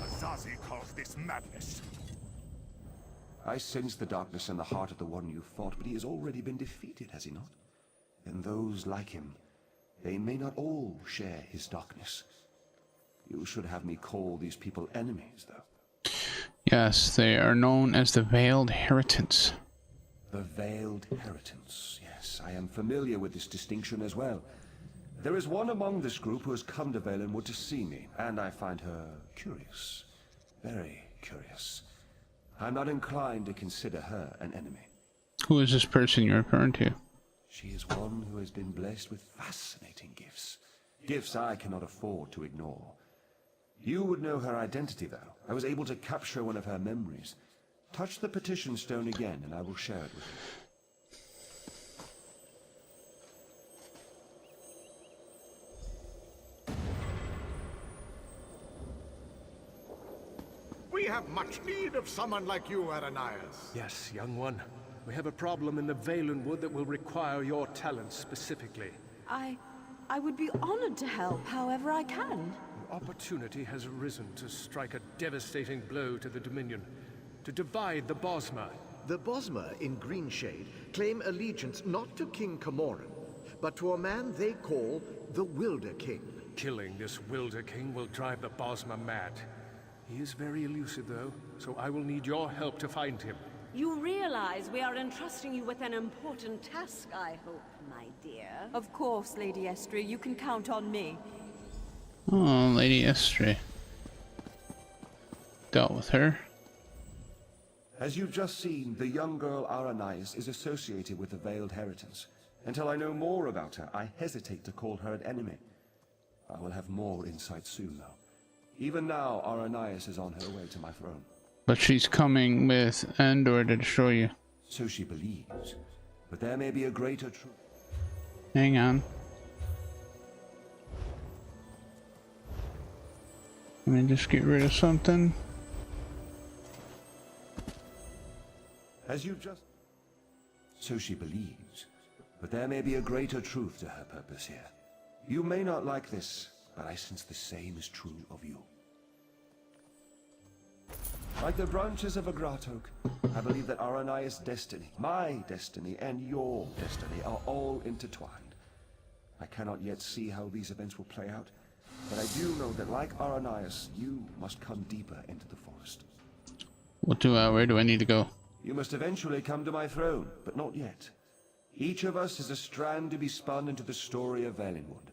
S9: Azazi calls this madness.
S16: I sense the darkness in the heart of the one you fought, but he has already been defeated, has he not? And those like him, they may not all share his darkness. You should have me call these people enemies, though.
S1: Yes, they are known as the Veiled Heritance.
S16: The Veiled Heritance, yes, I am familiar with this distinction as well. There is one among this group who has come to Valenwood to see me, and I find her curious. Very curious. I'm not inclined to consider her an enemy.
S1: Who is this person you're referring to?
S16: She is one who has been blessed with fascinating gifts. Gifts I cannot afford to ignore. You would know her identity, though. I was able to capture one of her memories. Touch the petition stone again, and I will share it with you.
S21: We have much need of someone like you, Aranias.
S20: Yes, young one. We have a problem in the Valenwood that will require your talents specifically.
S19: I would be honored to help however I can.
S20: An opportunity has arisen to strike a devastating blow to the Dominion, to divide the Bosmer.
S21: The Bosmer in Greenshade claim allegiance not to King Camoran, but to a man they call the Wilder King.
S20: Killing this Wilder King will drive the Bosmer mad. He is very elusive, though, so I will need your help to find him.
S22: You realize we are entrusting you with an important task, I hope, my dear.
S19: Of course, Lady Estrie, you can count on me.
S1: Oh, Lady Estrie. Dealt with her.
S16: As you've just seen, the young girl Aranias is associated with the Veiled Heritance. Until I know more about her, I hesitate to call her an enemy. I will have more insight soon, though. Even now, Aranias is on her way to my throne.
S1: But she's coming with Endor to destroy you.
S16: So she believes. But there may be a greater truth.
S1: Hang on. Let me just get rid of something.
S16: As you just... So she believes. But there may be a greater truth to her purpose here. You may not like this, but I sense the same is true of you. Like the branches of a Gratok, I believe that Aranias' destiny, my destiny, and your destiny are all intertwined. I cannot yet see how these events will play out, but I do know that like Aranias, you must come deeper into the forest.
S1: Where do I need to go?
S16: You must eventually come to my throne, but not yet. Each of us is a strand to be spun into the story of Valenwood.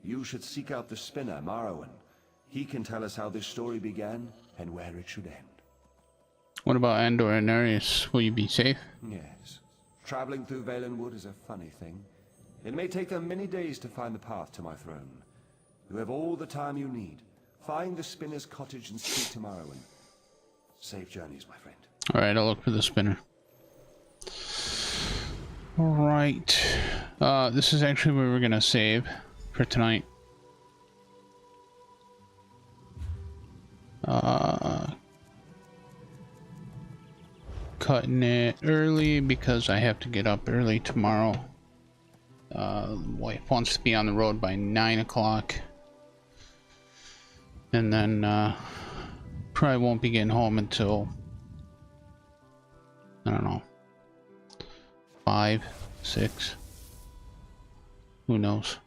S16: You should seek out the spinner, Marrowan. He can tell us how this story began and where it should end.
S1: What about Endor and Nereus? Will you be safe?
S16: Yes. Traveling through Valenwood is a funny thing. It may take them many days to find the path to my throne. You have all the time you need. Find the spinner's cottage and speak to Marrowan. Safe journeys, my friend.
S1: Alright, I'll look for the spinner. Alright. This is actually where we're gonna save for tonight. Cutting it early because I have to get up early tomorrow. Wife wants to be on the road by 9 o'clock. And then probably won't be getting home until, I don't know, 5, 6. Who knows?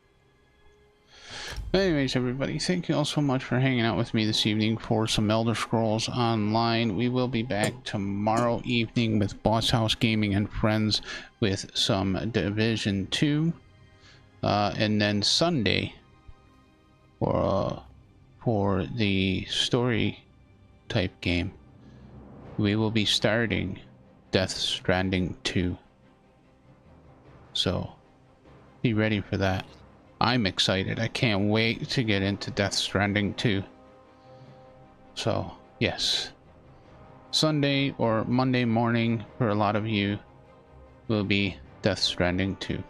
S1: But anyways, everybody, thank you all so much for hanging out with me this evening for some Elder Scrolls Online. We will be back tomorrow evening with Boss House Gaming and Friends with some Division 2. And then Sunday for the story type game, we will be starting Death Stranding 2. So be ready for that. I'm excited. I can't wait to get into Death Stranding 2. So, yes. Sunday or Monday morning for a lot of you will be Death Stranding 2.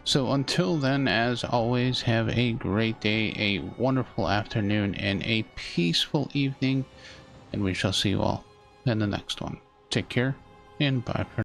S1: So until then, as always, have a great day, a wonderful afternoon, and a peaceful evening. And we shall see you all in the next one. Take care, and bye for now.